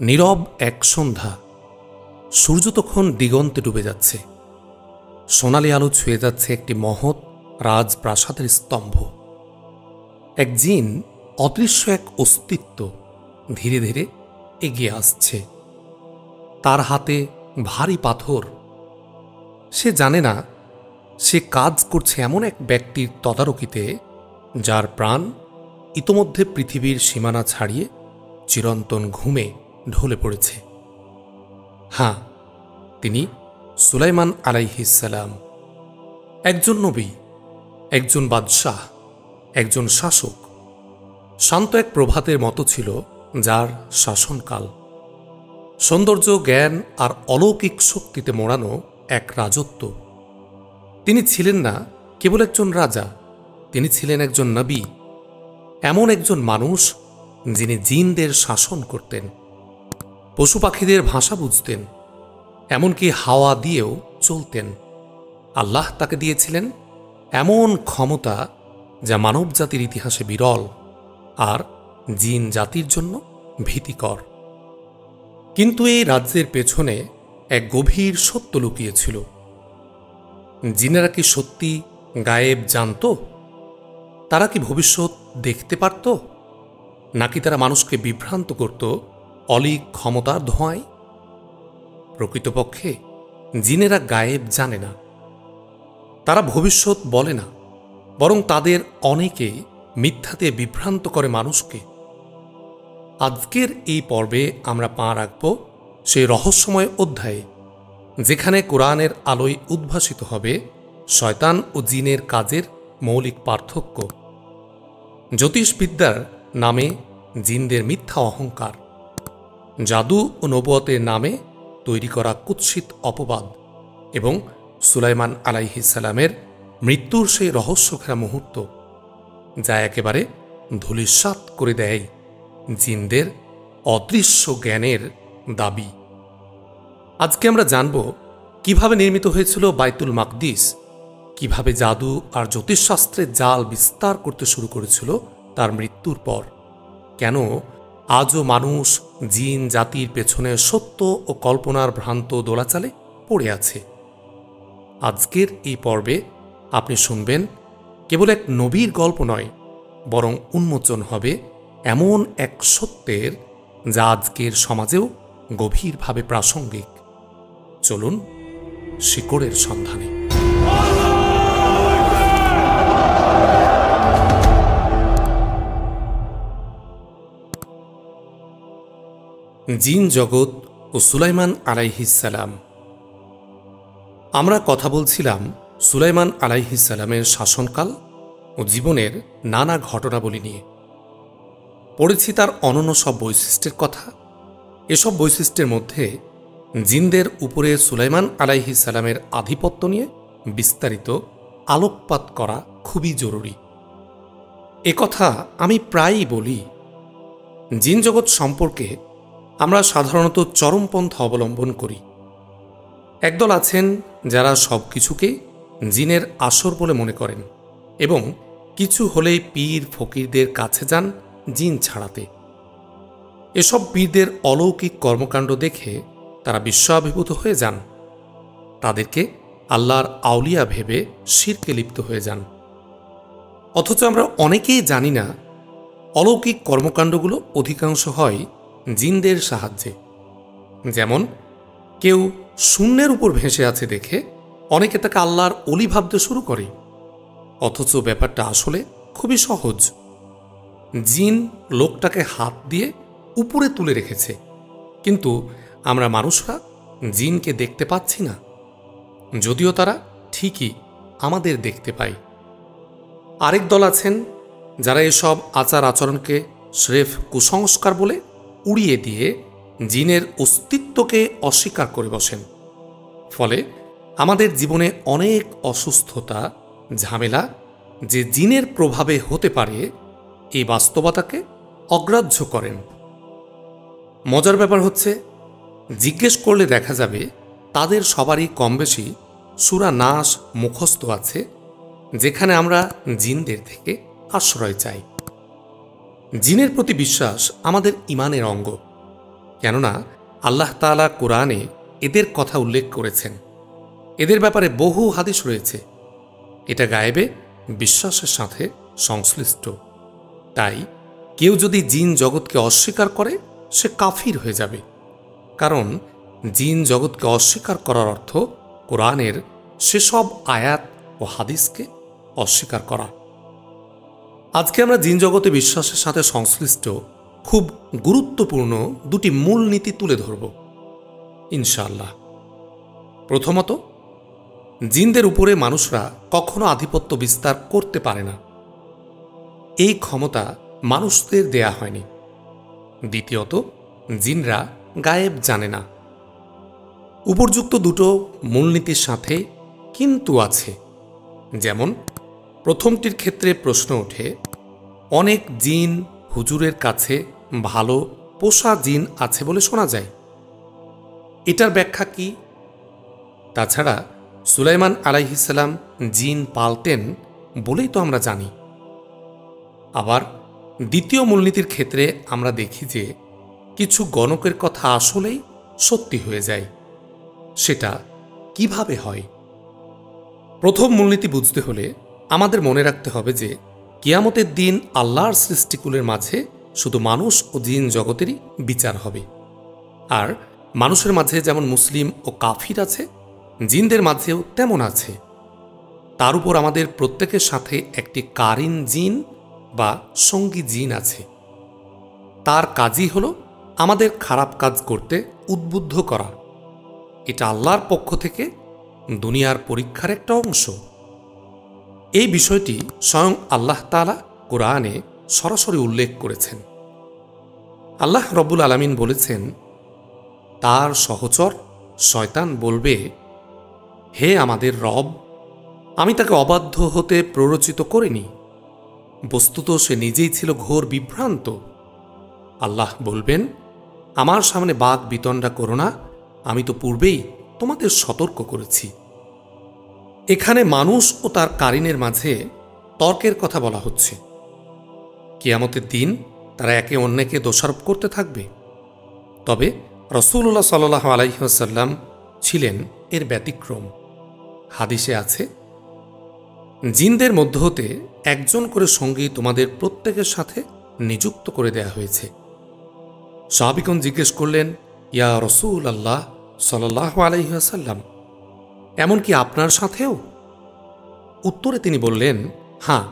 নীরব এক সন্ধ্যা। সূর্য তখন দিগন্তে ডুবে যাচ্ছে। সোনালি আলো ছুঁয়ে যাচ্ছে একটি মহৎ রাজপ্রাসাদের স্তম্ভ। এক জিন, অদৃশ্য এক অস্তিত্ব ধীরে ধীরে এগিয়ে আসছে। তার হাতে ভারী পাথর। সে জানে না সে কাজ করছে এমন এক ব্যক্তির তদারকিতে যার প্রাণ ইতোমধ্যে পৃথিবীর সীমানা ছাড়িয়ে চিরন্তন ঘুমে ঢলে পড়েছে। হ্যাঁ, তিনি সুলাইমান আলাইহিস সালাম, একজন নবী, একজন বাদশাহ, একজন শাসক। শান্ত এক প্রভাতের মতো ছিল যার শাসনকাল। সৌন্দর্য, জ্ঞান আর অলৌকিক শক্তিতে মোড়ানো এক রাজত্ব। তিনি ছিলেন না কেবল একজন রাজা, তিনি ছিলেন একজন নবী, এমন একজন মানুষ যিনি জিনদের শাসন করতেন, পশু পাখিদের ভাষা বুঝতেন, এমনকি হাওয়া দিয়েও চলতেন। আল্লাহ তাকে দিয়েছিলেন এমন ক্ষমতা যা মানব জাতির ইতিহাসে বিরল আর জিন জাতির জন্য ভীতিকর। কিন্তু এই রাজ্যের পেছনে এক গভীর সত্য লুকিয়েছিল। জিনেরা কি সত্যি গায়েব জানত? তারা কি ভবিষ্যৎ দেখতে পারত, নাকি তারা মানুষকে বিভ্রান্ত করত অলীক ক্ষমতার ধোঁয়ায়? প্রকৃতপক্ষে জিনেরা গায়েব জানে না, তারা ভবিষ্যৎ বলে না, বরং তাদের অনেকে মিথ্যাতে বিভ্রান্ত করে মানুষকে। আজকের এই পর্বে আমরা পা রাখব সেই রহস্যময় অধ্যায়ে, যেখানে কোরআনের আলোয় উদ্ভাসিত হবে শয়তান ও জিনের কাজের মৌলিক পার্থক্য, জ্যোতিষবিদ্যার নামে জিনদের মিথ্যা অহংকার, জাদু ও নবুয়তের নামে তৈরি করা কুৎসিত অপবাদ, এবং সুলাইমান আলাইহিস সালামের মৃত্যুর সেই রহস্যঘেরা মুহূর্ত, যা একেবারে ধূলিসাৎ করে দেয় জিনদের অদৃশ্য জ্ঞানের দাবি। আজকে আমরা জানব কিভাবে নির্মিত হয়েছিল বাইতুল মাকদিস, কিভাবে জাদু আর জ্যোতিষশাস্ত্রের জাল বিস্তার করতে শুরু করেছিল তার মৃত্যুর পর, কেন আজও মানুষ জিন জাতির পেছনে সত্য ও কল্পনার ভ্রান্ত দোলাচালে পড়ে আছে। আজকের এই পর্বে আপনি শুনবেন কেবল এক নবীর গল্প নয়, বরং উন্মোচন হবে এমন এক সত্যের যা আজকের সমাজেও গভীরভাবে প্রাসঙ্গিক। চলুন শিকড়ের সন্ধানে। জিন জগৎ ও সুলাইমান আলাইহিস সালাম। আমরা কথা বলছিলাম সুলাইমান আলাইহিস সালামের শাসনকাল ও জীবনের নানা ঘটনাবলী নিয়ে। পড়েছি তার অনন্য সব বৈশিষ্ট্যের কথা। এসব বৈশিষ্ট্যের মধ্যে জিনদের উপরে সুলাইমান আলাইহিস সালামের আধিপত্য নিয়ে বিস্তারিত আলোকপাত করা খুবই জরুরি। একথা আমি প্রায়ই বলি। জিন জগৎ সম্পর্কে আমরা সাধারণত চরমপন্থা অবলম্বন করি। একদল আছেন যারা সব কিছুকে জিনের আসর বলে মনে করেন এবং কিছু হলেই পীর ফকিরদের কাছে যান জিন ছাড়াতে। এসব পীরদের অলৌকিক কর্মকাণ্ড দেখে তারা বিস্ময়াভিভূত হয়ে যান, তাদেরকে আল্লাহর আউলিয়া ভেবে শিরকে লিপ্ত হয়ে যান। অথচ আমরা অনেকেই জানি না অলৌকিক কর্মকাণ্ডগুলো অধিকাংশ হয় জিনদের সাহায্যে। যেমন কেউ শূন্যের উপর ভেসে আছে দেখে অনেকে তাকে আল্লাহর অলি ভাবতে শুরু করে, অথচ ব্যাপারটা আসলে খুবই সহজ। জিন লোকটাকে হাত দিয়ে উপরে তুলে রেখেছে, কিন্তু আমরা মানুষরা জিনকে দেখতে পাচ্ছি না, যদিও তারা ঠিকই আমাদের দেখতে পায়। আরেক দল আছেন যারা এসব আচার আচরণকে স্রেফ কুসংস্কার বলে উড়িয়ে দিয়ে জিনের অস্তিত্বকে অস্বীকার করে বসেন। ফলে আমাদের জীবনে অনেক অসুস্থতা, ঝামেলা যে জিনের প্রভাবে হতে পারে এই বাস্তবতাকে অগ্রাহ্য করেন। মজার ব্যাপার হচ্ছে, জিজ্ঞেস করলে দেখা যাবে তাদের সবারই কমবেশি সূরা নাস মুখস্থ আছে, যেখানে আমরা জিনদের থেকে আশ্রয় চাই। জিনের প্রতি বিশ্বাস আমাদের ঈমানের অঙ্গ, কেননা আল্লাহ তাআলা কোরআনে এদের কথা উল্লেখ করেছেন। এদের ব্যাপারে বহু হাদিস রয়েছে। এটা গায়েবে বিশ্বাসের সাথে সংশ্লিষ্ট। তাই কেউ যদি জিন জগৎকে অস্বীকার করে সে কাফির হয়ে যাবে, কারণ জিন জগৎকে অস্বীকার করার অর্থ কোরআনের সেসব আয়াত ও হাদিসকে অস্বীকার করা। আজকে আমরা জিন জগতে বিশ্বাসের সাথে সংশ্লিষ্ট খুব গুরুত্বপূর্ণ দুটি মূল নীতি তুলে ধরব ইনশাআল্লাহ। প্রথমত, জিনদের উপরে মানুষরা কখনো আধিপত্য বিস্তার করতে পারে না, এই ক্ষমতা মানুষদের দেয়া হয়নি। দ্বিতীয়ত, জিনরা গায়েব জানে না। উপর্যুক্ত দুটো মূলনীতির সাথে কিন্তু আছে। যেমন প্রথমটির ক্ষেত্রে প্রশ্ন ওঠে, অনেক জিন হুজুরের কাছে ভালো পোষা জিন আছে বলে শোনা যায়, এটার ব্যাখ্যা কি? তাছাড়া সুলাইমান আলাইহিস সালাম জিন পালতেন বলেই তো আমরা জানি। আবার দ্বিতীয় মূলনীতির ক্ষেত্রে আমরা দেখি যে কিছু গণকের কথা আসলেই সত্যি হয়ে যায়। সেটা কিভাবে হয়? প্রথম মূলনীতি বুঝতে হলে আমাদের মনে রাখতে হবে যে কিয়ামতের দিন আল্লাহর সৃষ্টিকুলের মাঝে শুধু মানুষ ও জিন জগতেরই বিচার হবে। আর মানুষের মাঝে যেমন মুসলিম ও কাফির আছে, জিনদের মাঝেও তেমন আছে। তার উপর আমাদের প্রত্যেকের সাথে একটি কারিন জিন বা সঙ্গী জিন আছে। তার কাজই হল আমাদের খারাপ কাজ করতে উদ্বুদ্ধ করা। এটা আল্লাহর পক্ষ থেকে দুনিয়ার পরীক্ষার একটা অংশ। এই বিষয়টি স্বয়ং আল্লাহ তাআলা কোরআনে সরাসরি উল্লেখ করেছেন। আল্লাহ রব্বুল আলামিন বলেছেন, তার সহচর শয়তান বলবে, হে আমাদের রব, আমি তাকে অবাধ্য হতে প্ররোচিত করিনি। বস্তুত সে নিজেই ছিল ঘোর বিভ্রান্ত। আল্লাহ বলবেন, আমার সামনে বাক বিতণ্ডা করো না, আমি তো পূর্বেই তোমাদের সতর্ক করেছি। এখানে মানুষ ও তার কারিনের মাঝে তর্কের কথা বলা হচ্ছে। কিয়ামতের দিন তারা একে অন্যকে দোষারোপ করতে থাকবে। তবে রাসূলুল্লাহ সাল্লাল্লাহু আলাইহি ওয়াসাল্লাম ছিলেন এর ব্যতিক্রম। হাদিসে আছে, জিনদের মধ্য হতে একজন করে সঙ্গী তোমাদের প্রত্যেকের সাথে নিযুক্ত করে দেয়া হয়েছে। সাহাবীগণ জিজ্ঞেস করলেন, ইয়া রাসূলুল্লাহ সাল্লাল্লাহু আলাইহি ওয়াসাল্লাম, এমনকি আপনার সাথেও? উত্তরে তিনি বললেন, হ্যাঁ,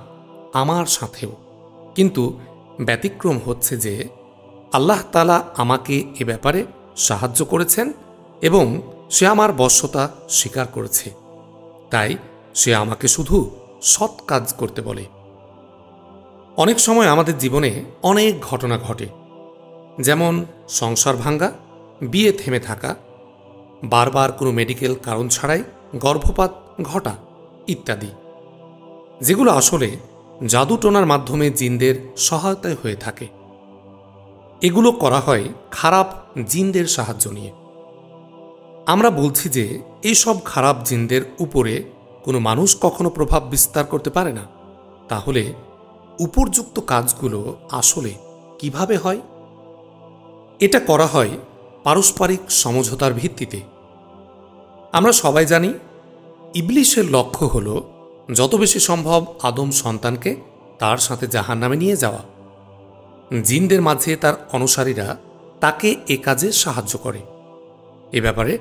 আমার সাথেও। কিন্তু ব্যতিক্রম হচ্ছে যে আল্লাহ তাআলা আমাকে এ ব্যাপারে সাহায্য করেছেন এবং সে আমার বশ্যতা স্বীকার করেছে। তাই সে আমাকে শুধু সৎ কাজ করতে বলে। অনেক সময় আমাদের জীবনে অনেক ঘটনা ঘটে, যেমন সংসার ভাঙ্গা, বিয়ে থেমে থাকা, বারবার কোনো মেডিকেল কারণ ছাড়াই গর্ভপাত ঘটা ইত্যাদি, যেগুলো আসলে জাদুটোনার মাধ্যমে জিনদের সহায়তায় হয়ে থাকে। এগুলো করা হয় খারাপ জিনদের সাহায্য নিয়ে। আমরা বলছি যে এইসব খারাপ জিনদের উপরে কোনো মানুষ কখনো প্রভাব বিস্তার করতে পারে না। তাহলে উপর্যুক্ত কাজগুলো আসলে কিভাবে হয়? এটা করা হয় পারস্পরিক সমঝোতার ভিত্তিতে। আমরা সবাই জানি, ইবলিশের লক্ষ্য হল যত বেশি সম্ভব আদম সন্তানকে তার সাথে জাহান্নামে নিয়ে যাওয়া। জিনদের মাঝে তার অনুসারীরা তাকে এ কাজে সাহায্য করে। এ ব্যাপারে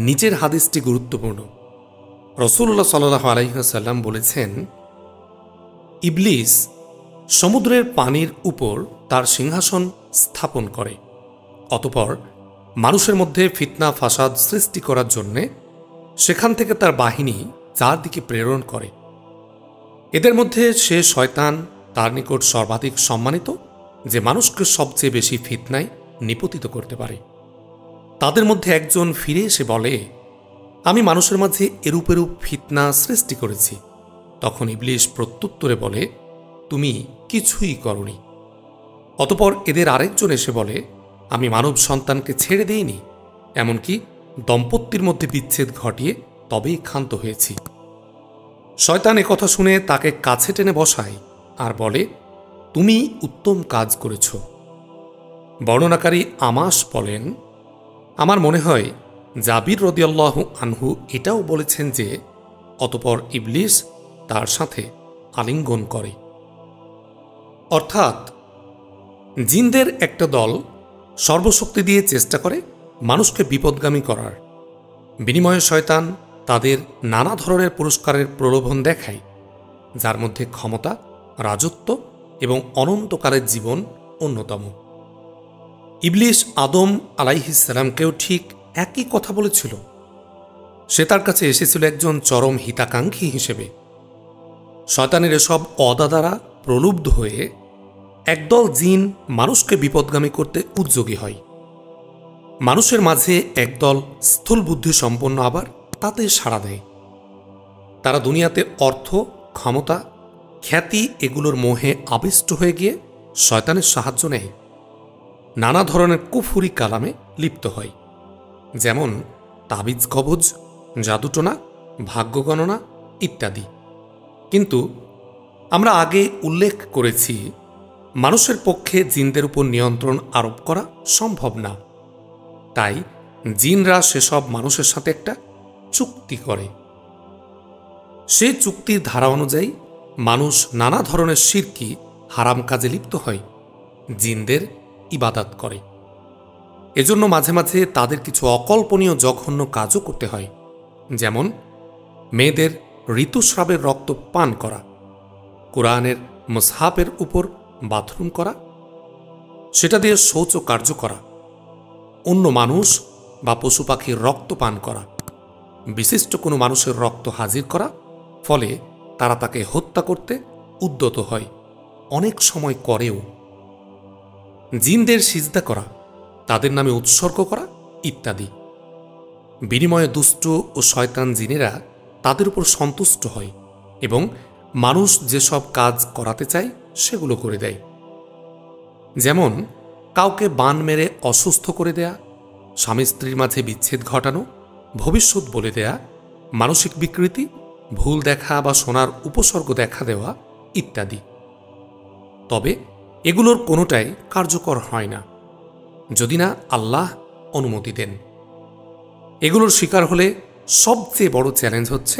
নিচের হাদিসটি গুরুত্বপূর্ণ। রাসূলুল্লাহ সাল্লাল্লাহু আলাইহি ওয়াসাল্লাম বলেছেন, ইবলিস সমুদ্রের পানির উপর তার সিংহাসন স্থাপন করে, অতঃপর মানুষের মধ্যে ফিতনা ফাসাদ সৃষ্টি করার জন্যে সেখান থেকে তার বাহিনী চারদিকে প্রেরণ করে। এদের মধ্যে সে শয়তান তার নিকট সর্বাধিক সম্মানিত, যে মানুষকে সবচেয়ে বেশি ফিতনায় নিপতিত করতে পারে। তাদের মধ্যে একজন ফিরে এসে বলে, আমি মানুষের মাঝে এরূপ এরূপ ফিতনা সৃষ্টি করেছি। তখন ইবলিশ প্রত্যুত্তরে বলে, তুমি কিছুই করনি। অতঃপর এদের আরেকজন এসে বলে, আমি মানব সন্তানকে ছেড়ে দেইনি, এমনকি দম্পতির মধ্যে বিচ্ছেদ ঘটিয়ে তবেই ক্ষান্ত হয়েছি। শয়তান একথা শুনে তাকে কাছে টেনে বসায় আর বলে, তুমি উত্তম কাজ করেছ। বর্ণনাকারী আমাস বলেন, আমার মনে হয় জাবির রাদিয়াল্লাহু আনহু এটাও বলেছেন যে অতঃপর ইবলিস তার সাথে আলিঙ্গন করে। অর্থাৎ জিনদের একটা দল সর্বশক্তি দিয়ে চেষ্টা করে মানুষকে বিপদগামী করার বিনিময়ে শয়তান তাদের নানা ধরনের পুরস্কারের প্রলোভন দেখায়, যার মধ্যে ক্ষমতা, রাজত্ব এবং অনন্তকালের জীবন অন্যতম। ইবলিস আদম আলাইহিস সালামকেও ঠিক একই কথা বলেছিল। সে তার কাছে এসেছিল একজন চরম হিতাকাঙ্ক্ষী হিসেবে। শয়তানের এসব অদা দ্বারা প্রলুব্ধ হয়ে একদল জিন মানুষকে বিপদগামী করতে উদ্যোগী হয়। মানুষের মাঝে একদল স্থূল বুদ্ধি সম্পন্ন আবার তাতে সাড়া দেয়। তারা দুনিয়াতে অর্থ, ক্ষমতা, খ্যাতি এগুলোর মোহে আবিষ্ট হয়ে গিয়ে শয়তানের সাহায্য নেয়। নানা ধরনের কুফুরি কালামে লিপ্ত হয়, যেমন তাবিজ কবজ, জাদুটোনা, ভাগ্য গণনা ইত্যাদি। কিন্তু আমরা আগে উল্লেখ করেছি, মানুষের পক্ষে জিনদের উপর নিয়ন্ত্রণ আরোপ করা সম্ভব না। তাই জিনরা সেসব মানুষের সাথে একটা চুক্তি করে। সেই চুক্তির ধারা অনুযায়ী মানুষ নানা ধরনের শিরকি, হারাম কাজে লিপ্ত হয়, জিনদের ইবাদত করে। এজন্য মাঝে মাঝে তাদের কিছু অকল্পনীয় জঘন্য কাজও করতে হয়, যেমন মেয়েদের ঋতুস্রাবের রক্ত পান করা, কোরআনের মুসহাফের উপর বাথরুম করা, সেটা দিয়ে শৌচ কার্য করা, অন্য মানুষ বা পশু পাখির রক্ত পান করা, বিশিষ্ট কোনো মানুষের রক্ত হাজির করা, ফলে তারা তাকে হত্যা করতে উদ্যত হয়, অনেক সময় করেও। জিনদের সিজদা করা, তাদের নামে উৎসর্গ করা ইত্যাদি। বিনিময়ে দুষ্ট ও শয়তান জিনেরা তাদের উপর সন্তুষ্ট হয় এবং মানুষ যেসব কাজ করাতে চায় সেগুলো করে দেয়। যেমন কাউকে বান মেরে অসুস্থ করে দেয়া, স্বামী স্ত্রীর মাঝে বিচ্ছেদ ঘটানো, ভবিষ্যৎ বলে দেয়া, মানসিক বিকৃতি, ভুল দেখা বা শোনার উপসর্গ দেখা দেওয়া ইত্যাদি। তবে এগুলোর কোনোটাই কার্যকর হয় না যদি না আল্লাহ অনুমতি দেন। এগুলোর শিকার হলে সবচেয়ে বড় চ্যালেঞ্জ হচ্ছে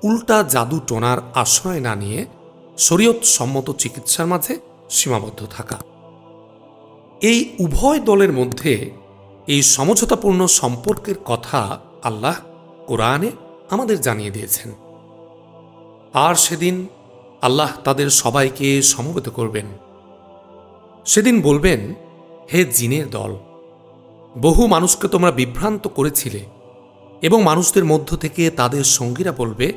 উল্টা জাদু টোনার আশ্রয় না নিয়ে শরীয়ত সম্মত চিকিৎসার মাঝে সীমাবদ্ধ থাকা। এই উভয় দলের মধ্যে এই সমঝোতাপূর্ণ সম্পর্কের কথা আল্লাহ কোরআনে আমাদের জানিয়ে দিয়েছেন। আর সেদিন আল্লাহ তাদের সবাইকে সমবেত করবেন। সেদিন বলবেন, হে জিনের দল, বহু মানুষকে তোমরা বিভ্রান্ত করেছিলে এবং মানুষদের মধ্য থেকে তাদের সঙ্গীরা বলবে,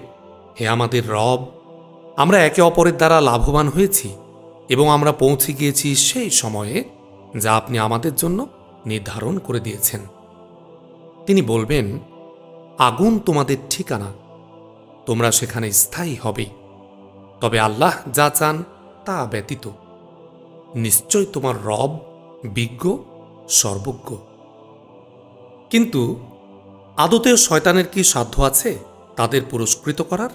হে আমাদের রব, আমরা একে অপরের দ্বারা লাভবান হয়েছি এবং আমরা পৌঁছে গিয়েছি সেই সময়ে যা আপনি আমাদের জন্য নির্ধারণ করে দিয়েছেন। তিনি বলবেন, আগুন তোমাদের ঠিকানা, তোমরা সেখানে স্থায়ী হবে, তবে আল্লাহ যা চান তা ব্যতীত। নিশ্চয় তোমার রব বিজ্ঞ, সর্বজ্ঞ। কিন্তু আদতে শয়তানের কি সাধ্য আছে তাদের পুরস্কৃত করার?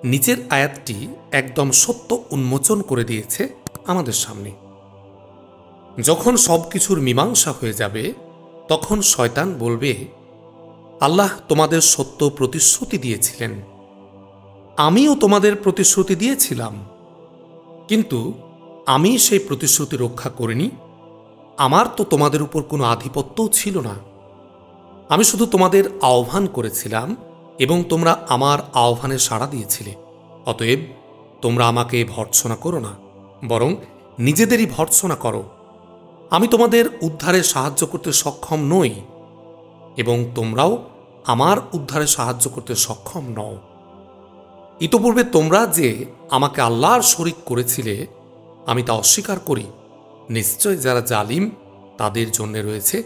নিচের আয়াতটি একদম সত্য উন্মোচন করে দিয়েছে আমাদের সামনে। যখন সবকিছুর মীমাংসা হয়ে যাবে, তখন শয়তান বলবে, আল্লাহ তোমাদের সত্য প্রতিশ্রুতি দিয়েছিলেন, আমিও তোমাদের প্রতিশ্রুতি দিয়েছিলাম, কিন্তু আমি সেই প্রতিশ্রুতি রক্ষা করিনি। আমার তো তোমাদের উপর কোনো আধিপত্যও ছিল না। আমি শুধু তোমাদের আহ্বান করেছিলাম এবং তোমরা আমার আহ্বানে সাড়া দিয়েছিলে। অতএব তোমরা আমাকে ভর্ৎসনা করো না, বরং নিজেদেরই ভর্ৎসনা করো। আমি তোমাদের উদ্ধারে সাহায্য করতে সক্ষম নই এবং তোমরাও আমার উদ্ধারে সাহায্য করতে সক্ষম নও। ইতোপূর্বে তোমরা যে আমাকে আল্লাহর শরীক করেছিলে, আমি তা অস্বীকার করি। নিশ্চয় যারা জালিম, তাদের জন্য রয়েছে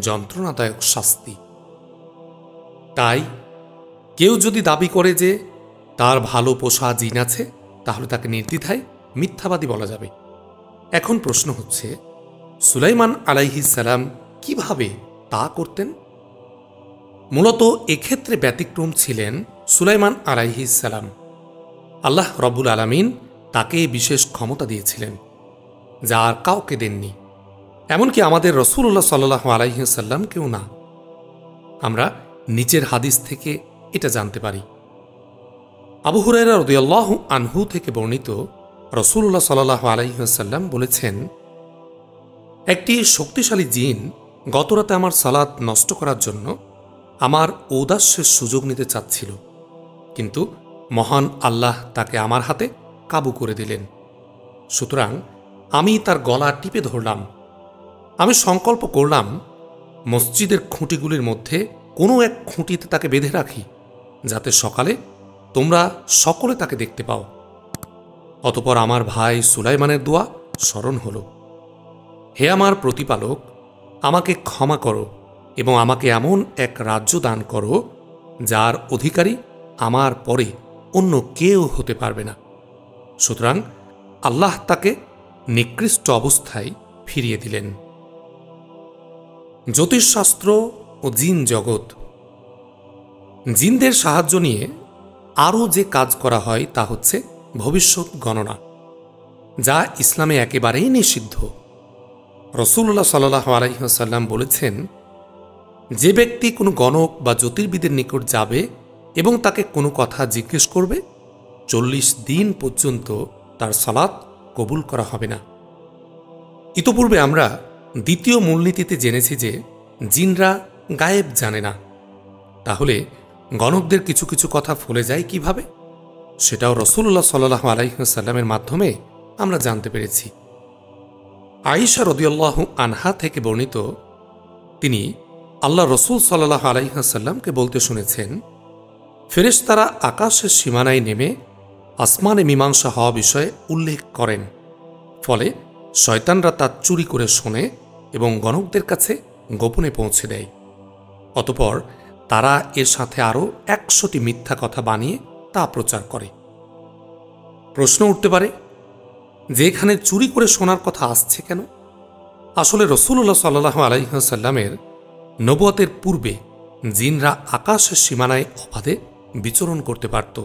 যন্ত্রণাদায়ক শাস্তি। তাই কেউ যদি দাবি করে যে তার ভালো পোষা জিন আছে, তাহলে তাকে নির্দ্বিধায় মিথ্যাবাদী বলা যাবে। এখন প্রশ্ন হচ্ছে, সুলাইমান আলাইহিস সালাম কিভাবে তা করতেন? মূলত এক্ষেত্রে ব্যতিক্রম ছিলেন সুলাইমান আলাইহিস সালাম। আল্লাহ রব্বুল আলামিন তাকে বিশেষ ক্ষমতা দিয়েছিলেন, যা আর কাউকে দেননি। এমনকি আমাদের রাসূলুল্লাহ সাল্লাল্লাহু আলাইহি ওয়াসাল্লামকেও না। আমরা নিচের হাদিস থেকে এটা জানতে পারি। আবু হুরায়রা রাদিয়াল্লাহু আনহু থেকে বর্ণিত, রাসূলুল্লাহ সাল্লাল্লাহু আলাইহি ওয়াসাল্লাম বলেছেন, একটি শক্তিশালী জিন গতরাতে আমার সালাত নষ্ট করার জন্য আমার ঔদাস্যের সুযোগ নিতে চাচ্ছিল, কিন্তু মহান আল্লাহ তাকে আমার হাতে কাবু করে দিলেন। সুতরাং আমি তার গলা টিপে ধরলাম। আমি সংকল্প করলাম মসজিদের খুঁটিগুলির মধ্যে কোনো এক খুঁটিতে তাকে বেঁধে রাখি, যাতে সকালে তোমরা সকলে তাকে দেখতে পাও। অতঃপর আমার ভাই সুলাইমানের দোয়া স্মরণ হল, হে আমার প্রতিপালক, আমাকে ক্ষমা করো এবং আমাকে এমন এক রাজ্য দান করো যার অধিকারী আমার পরে অন্য কেউ হতে পারবে না। সুতরাং আল্লাহ তাকে নিকৃষ্ট অবস্থায় ফিরিয়ে দিলেন। জ্যোতিষশাস্ত্র ও জিন জগৎ। জিনদের সাহায্য নিয়ে আরও যে কাজ করা হয় তা হচ্ছে ভবিষ্যৎ গণনা, যা ইসলামে একেবারেই নিষিদ্ধ। রাসূলুল্লাহ সাল্লাল্লাহু আলাইহি ওয়াসাল্লাম বলেছেন, যে ব্যক্তি কোনো গণক বা জ্যোতির্বিদের নিকট যাবে এবং তাকে কোনো কথা জিজ্ঞেস করবে, 40 দিন পর্যন্ত তার সালাত কবুল করা হবে না। ইতোপূর্বে আমরা দ্বিতীয় মূলনীতিতে জেনেছি যে জিনরা গায়েব জানে না। তাহলে গণকদের কিছু কিছু কথা ফলে যায় কিভাবে? সেটাও রাসূলুল্লাহ সাল্লাল্লাহু আলাইহি ওয়াসাল্লামের মাধ্যমে আমরা জানতে পেরেছি। আয়েশা রাদিয়াল্লাহু আনহা থেকে বর্ণিত, তিনি আল্লাহ রাসূল সাল্লাল্লাহু আলাইহি ওয়াসাল্লামকে বলতে শুনেছেন, ফেরেশতারা আকাশের সীমানায় নেমে আসমানে মীমাংসা হওয়া বিষয়ে উল্লেখ করেন, ফলে শয়তানরা তা চুরি করে শোনে এবং গণকদের কাছে গোপনে পৌঁছে দেয়। অতঃপর তারা এর সাথে আরও 100টি মিথ্যা কথা বানিয়ে তা প্রচার করে। প্রশ্ন উঠতে পারে যে এখানে চুরি করে শোনার কথা আসছে কেন? আসলে রাসূলুল্লাহ সাল্লাল্লাহু আলাইহি ওয়াসাল্লামের নবুয়তের পূর্বে জিনরা আকাশের সীমানায় অবাধে বিচরণ করতে পারত।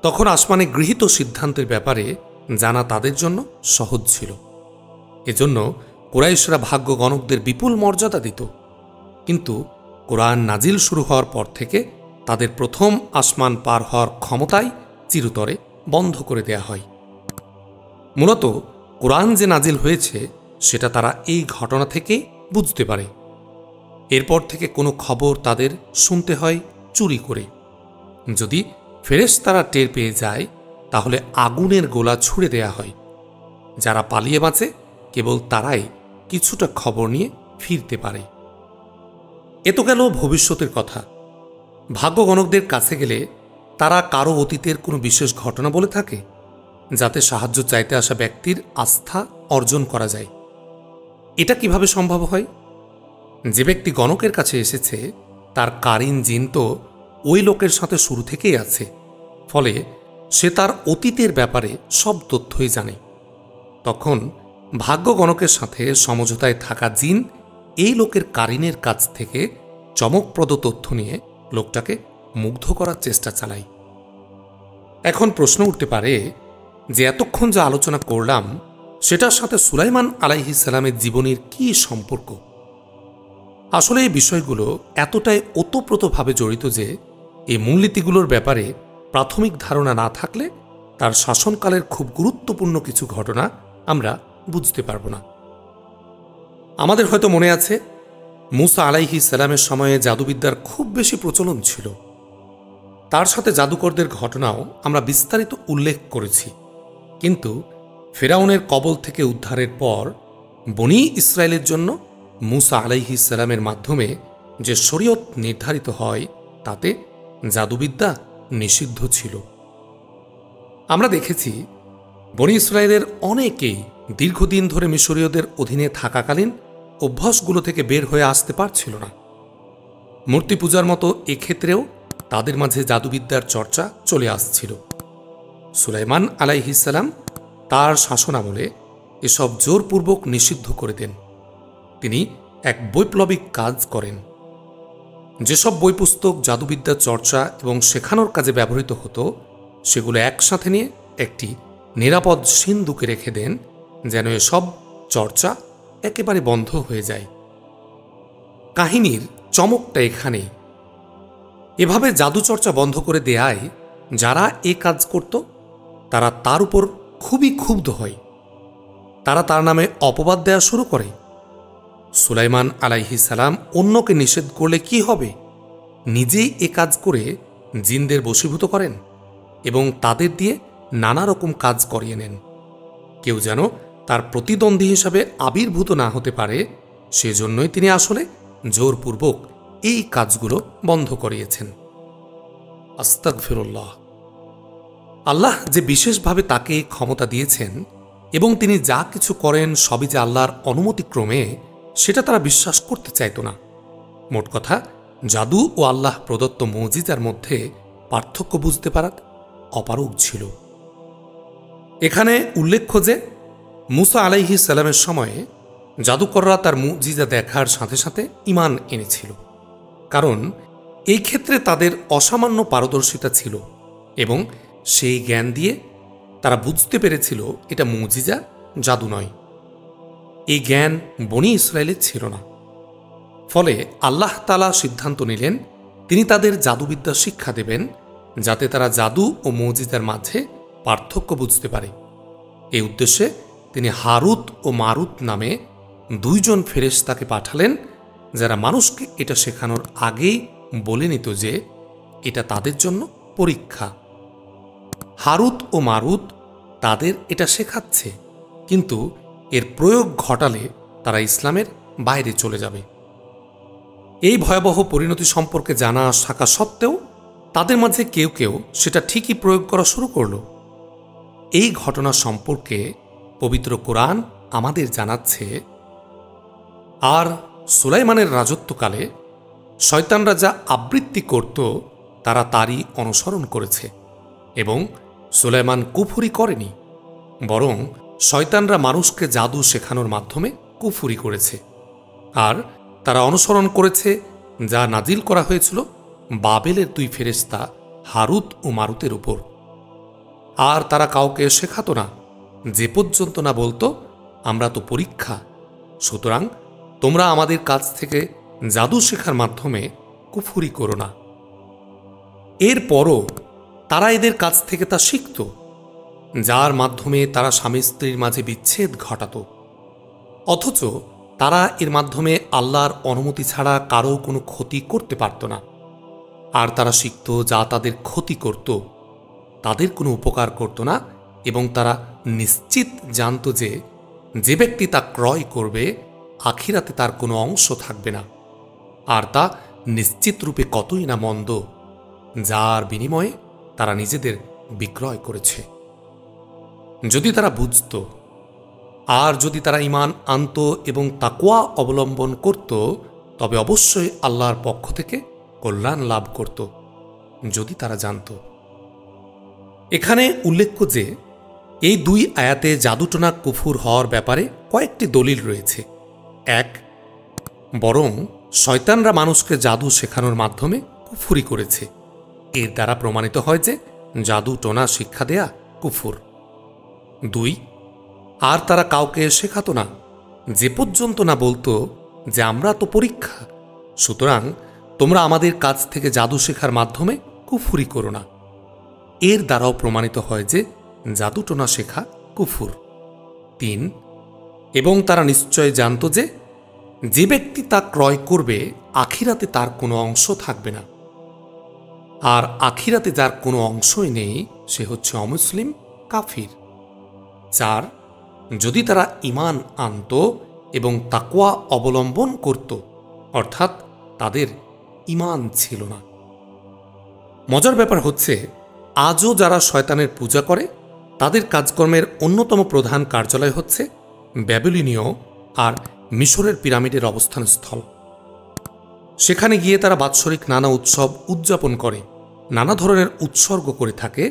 তখন আসমানে গৃহীত সিদ্ধান্তের ব্যাপারে জানা তাদের জন্য সহজ ছিল। এজন্য কুরাইশরা ভাগ্য গণকদের বিপুল মর্যাদা দিত। কিন্তু কোরআন নাজিল শুরু হওয়ার পর থেকে তাদের প্রথম আসমান পার হওয়ার ক্ষমতাই চিরতরে বন্ধ করে দেয়া হয়। মূলত কোরআন যে নাজিল হয়েছে সেটা তারা এই ঘটনা থেকে বুঝতে পারে। এরপর থেকে কোনো খবর তাদের শুনতে হয় চুরি করে। যদি ফেরেশতারা টের পেয়ে যায় তাহলে আগুনের গোলা ছুড়ে দেয়া হয়। যারা পালিয়ে বাঁচে কেবল তারাই কিছুটা খবর নিয়ে ফিরতে পারে। এ তো গেল ভবিষ্যতের কথা। ভাগ্য গণকদের কাছে গেলে তারা কারো অতীতের কোনো বিশেষ ঘটনা বলে থাকে, যাতে সাহায্য চাইতে আসা ব্যক্তির আস্থা অর্জন করা যায়। এটা কিভাবে সম্ভব হয়? যে ব্যক্তি গণকের কাছে এসেছে তার কারিন জিন তো ওই লোকের সাথে শুরু থেকেই আছে, ফলে সে তার অতীতের ব্যাপারে সব তথ্যই জানে। তখন ভাগ্য গণকের সাথে সমঝোতায় থাকা জিন এই লোকের কারিনের কাছ থেকে চমকপ্রদ তথ্য নিয়ে লোকটাকে মুগ্ধ করার চেষ্টা চালায়। এখন প্রশ্ন উঠতে পারে যে এতক্ষণ যা আলোচনা করলাম সেটার সাথে সুলাইমান আলাইহিস সালামের জীবনের কী সম্পর্ক? আসলে এই বিষয়গুলো এতটাই ওতপ্রোতভাবে জড়িত যে এই মূলনীতিগুলোর ব্যাপারে প্রাথমিক ধারণা না থাকলে তার শাসনকালের খুব গুরুত্বপূর্ণ কিছু ঘটনা আমরা বুঝতে পারব না। আমাদের হয়তো মনে আছে মুসা আলাইহিস সালামের সময়ে জাদুবিদ্যার খুব বেশি প্রচলন ছিল। তার সাথে জাদুকরদের ঘটনাও আমরা বিস্তারিত উল্লেখ করেছি। কিন্তু ফেরাউনের কবল থেকে উদ্ধারের পর বনী ইসরায়েলের জন্য মুসা আলাইহিস সালামের মাধ্যমে যে শরীয়ত নির্ধারিত হয় তাতে জাদুবিদ্যা নিষিদ্ধ ছিল। আমরা দেখেছি বনী ইসরায়েলের অনেকেই দীর্ঘদিন ধরে মিশরীয়দের অধীনে থাকাকালীন অভ্যাসগুলো থেকে বের হয়ে আসতে পারছিল না। মূর্তি পূজার মতো এক্ষেত্রেও তাদের মাঝে জাদুবিদ্যার চর্চা চলে আসছিল। সুলাইমান আলাইহিস সালাম তার শাসনামলে এসব জোরপূর্বক নিষিদ্ধ করে দেন। তিনি এক বৈপ্লবিক কাজ করেন। যেসব বই পুস্তক জাদুবিদ্যার চর্চা এবং শেখানোর কাজে ব্যবহৃত হতো সেগুলো একসাথে নিয়ে একটি নিরাপদ সিন্ধুকে রেখে দেন, যেন এসব চর্চা একেবারে বন্ধ হয়ে যায়। কাহিনীর চমকটা এখানে, এভাবে জাদুচর্চা বন্ধ করে দেয়ায় যারা এ কাজ করত তারা তার উপর খুবই ক্ষুব্ধ হয়। তারা তার নামে অপবাদ দেয়া শুরু করে। সুলাইমান আলাইহিস সালাম অন্যকে নিষেধ করলে কি হবে, নিজেই এ কাজ করে জিনদের বশীভূত করেন এবং তাদের দিয়ে নানা রকম কাজ করিয়ে নেন। কেউ যেন তার প্রতিদ্বন্দ্বী হিসাবে আবির্ভূত না হতে পারে, সেজন্যই তিনি আসলে জোরপূর্বক এই কাজগুলো বন্ধ করিয়েছেন। আস্তাগফিরুল্লাহ। আল্লাহ যে বিশেষভাবে তাকে ক্ষমতা দিয়েছেন এবং তিনি যা কিছু করেন সবই যে আল্লাহর অনুমতিক্রমে, সেটা তারা বিশ্বাস করতে চাইত না। মোট কথা, জাদু ও আল্লাহ প্রদত্ত মুজিজার মধ্যে পার্থক্য বুঝতে পারা অপারগ ছিল। এখানে উল্লেখ্য যে মুসা আলাইহিস সালামের সময়ে জাদুকররা তার মুজিজা দেখার সাথে সাথে ঈমান এনেছিল, কারণ এই ক্ষেত্রে তাদের অসামান্য পারদর্শিতা ছিল এবং সেই জ্ঞান দিয়ে তারা বুঝতে পেরেছিল এটা মুজিজা, জাদু নয়। এই জ্ঞান বনি ইসরায়েলের ছিল না। ফলে আল্লাহ তাআলা সিদ্ধান্ত নিলেন তিনি তাদের জাদুবিদ্যা শিক্ষা দেবেন, যাতে তারা জাদু ও মুজিজার মাঝে পার্থক্য বুঝতে পারে। এই উদ্দেশ্যে তিনি হারুত ও মারুত নামে দুইজন ফেরেশতাকে পাঠালেন, যারা মানুষকে এটা শেখানোর আগেই বলে নিত যে এটা তাদের জন্য পরীক্ষা। হারুত ও মারুত তাদের এটা শেখাচ্ছে, কিন্তু এর প্রয়োগ ঘটালে তারা ইসলামের বাইরে চলে যাবে। এই ভয়াবহ পরিণতি সম্পর্কে জানা থাকা সত্ত্বেও তাদের মাঝে কেউ কেউ সেটা ঠিকই প্রয়োগ করা শুরু করল। এই ঘটনা সম্পর্কে পবিত্র কোরআন আমাদের জানাচ্ছে, আর সুলাইমানের রাজত্বকালে শয়তানরা যা আবৃত্তি করত তারা তারই অনুসরণ করেছে এবং সুলাইমান কুফরি করেনি, বরং শয়তানরা মানুষকে জাদু শেখানোর মাধ্যমে কুফরি করেছে। আর তারা অনুসরণ করেছে যা নাজিল করা হয়েছিল বাবেলের দুই ফেরেশতা হারুত ও মারুতের উপর। আর তারা কাউকে শেখাতো না, যে পর্যন্ত না বলতো আমরা তো পরীক্ষা, সুতরাং তোমরা আমাদের কাছ থেকে জাদু শেখার মাধ্যমে কুফরি করো না। এরপরও তারা এদের কাছ থেকে তা শিখত, যার মাধ্যমে তারা স্বামী স্ত্রীর মাঝে বিচ্ছেদ ঘটাত। অথচ তারা এর মাধ্যমে আল্লাহর অনুমতি ছাড়া কারো কোনো ক্ষতি করতে পারত না। আর তারা শিখত যা তাদের ক্ষতি করত, তাদের কোনো উপকার করত না, এবং তারা নিশ্চিত জানত যে যে ব্যক্তি তা ক্রয় করবে আখিরাতে তার কোনো অংশ থাকবে না, আর তা নিশ্চিত রূপে কতই না মন্দ, যার বিনিময়ে তারা নিজেদের বিক্রয় করেছে। যদি তারা বুঝত, আর যদি তারা ঈমান আনত এবং তাকওয়া অবলম্বন করত, তবে অবশ্যই আল্লাহর পক্ষ থেকে কল্যাণ লাভ করত, যদি তারা জানত। এখানে উল্লেখ্য যে এই দুই আয়াতে জাদুটোনা কুফুর হওয়ার ব্যাপারে কয়েকটি দলিল রয়েছে। এক, বরং শয়তানরা মানুষকে জাদু শেখানোর মাধ্যমে কুফুরি করেছে, এর দ্বারা প্রমাণিত হয় যে জাদু টোনা শিক্ষা দেয়া কুফুর। দুই, আর তারা কাউকে শেখাতো না, যে পর্যন্ত না বলতো যে আমরা তো পরীক্ষা, সুতরাং তোমরা আমাদের কাছ থেকে জাদু শেখার মাধ্যমে কুফুরি করো না। এর দ্বারাও প্রমাণিত হয় যে জাদু টোনা শেখা কুফুর। তিন, এবং তারা নিশ্চয় জানত যে যে ব্যক্তি তা ক্রয় করবে আখিরাতে তার কোনো অংশ থাকবে না, আর আখিরাতে যার কোনো অংশই নেই সে হচ্ছে অমুসলিম, কাফির। চার, যদি তারা ঈমান আনত এবং তাকওয়া অবলম্বন করত, অর্থাৎ তাদের ঈমান ছিল না। মজার ব্যাপার হচ্ছে, আজও যারা শয়তানের পূজা করে তাদের কাজকর্মের অন্যতম প্রধান কার্যালয় হচ্ছে ব্যাবিলনীয় আর মিশরের পিরামিডের অবস্থানস্থল। সেখানে গিয়ে তারা বাৎসরিক নানা উৎসব উদযাপন করে, নানা ধরনের উৎসর্গ করে থাকে,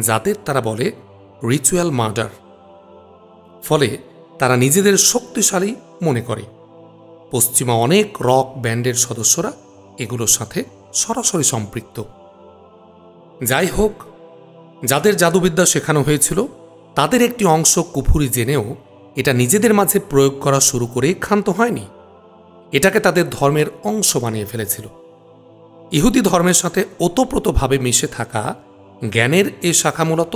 যাদের তারা বলে রিচুয়াল মার্ডার। ফলে তারা নিজেদের শক্তিশালী মনে করে। পশ্চিমা অনেক রক ব্যান্ডের সদস্যরা এগুলোর সাথে সরাসরি সম্পৃক্ত। যাই হোক, যাদের জাদুবিদ্যা শেখানো হয়েছিল তাদের একটি অংশ কুফুরি জেনেও এটা নিজেদের মাঝে প্রয়োগ করা শুরু করে ক্ষান্ত হয়নি, এটাকে তাদের ধর্মের অংশ বানিয়ে ফেলেছিল। ইহুদি ধর্মের সাথে ওতপ্রোতভাবে মিশে থাকা জ্ঞানের এই শাখা মূলত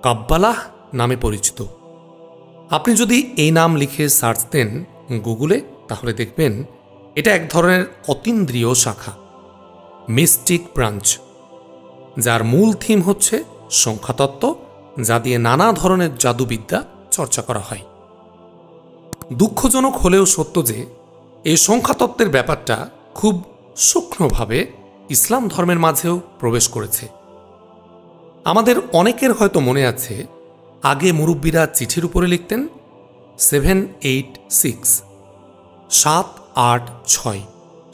কাব্বালাহ নামে পরিচিত। আপনি যদি এই নাম লিখে সার্চ দেন গুগলে, তাহলে দেখবেন এটা এক ধরনের অতীন্দ্রিয় শাখা, মিস্টিক ব্রাঞ্চ, যার মূল থিম হচ্ছে সংখ্যাতত্ত্ব, যা দিয়ে নানা ধরনের জাদুবিদ্যা চর্চা করা হয়। দুঃখজনক হলেও সত্য যে এই সংখ্যাতত্ত্বের ব্যাপারটা খুব সূক্ষ্মভাবে ইসলাম ধর্মের মাঝেও প্রবেশ করেছে। আমাদের অনেকের হয়তো মনে আছে, আগে মুরব্বীরা চিঠির উপরে লিখতেন 786 786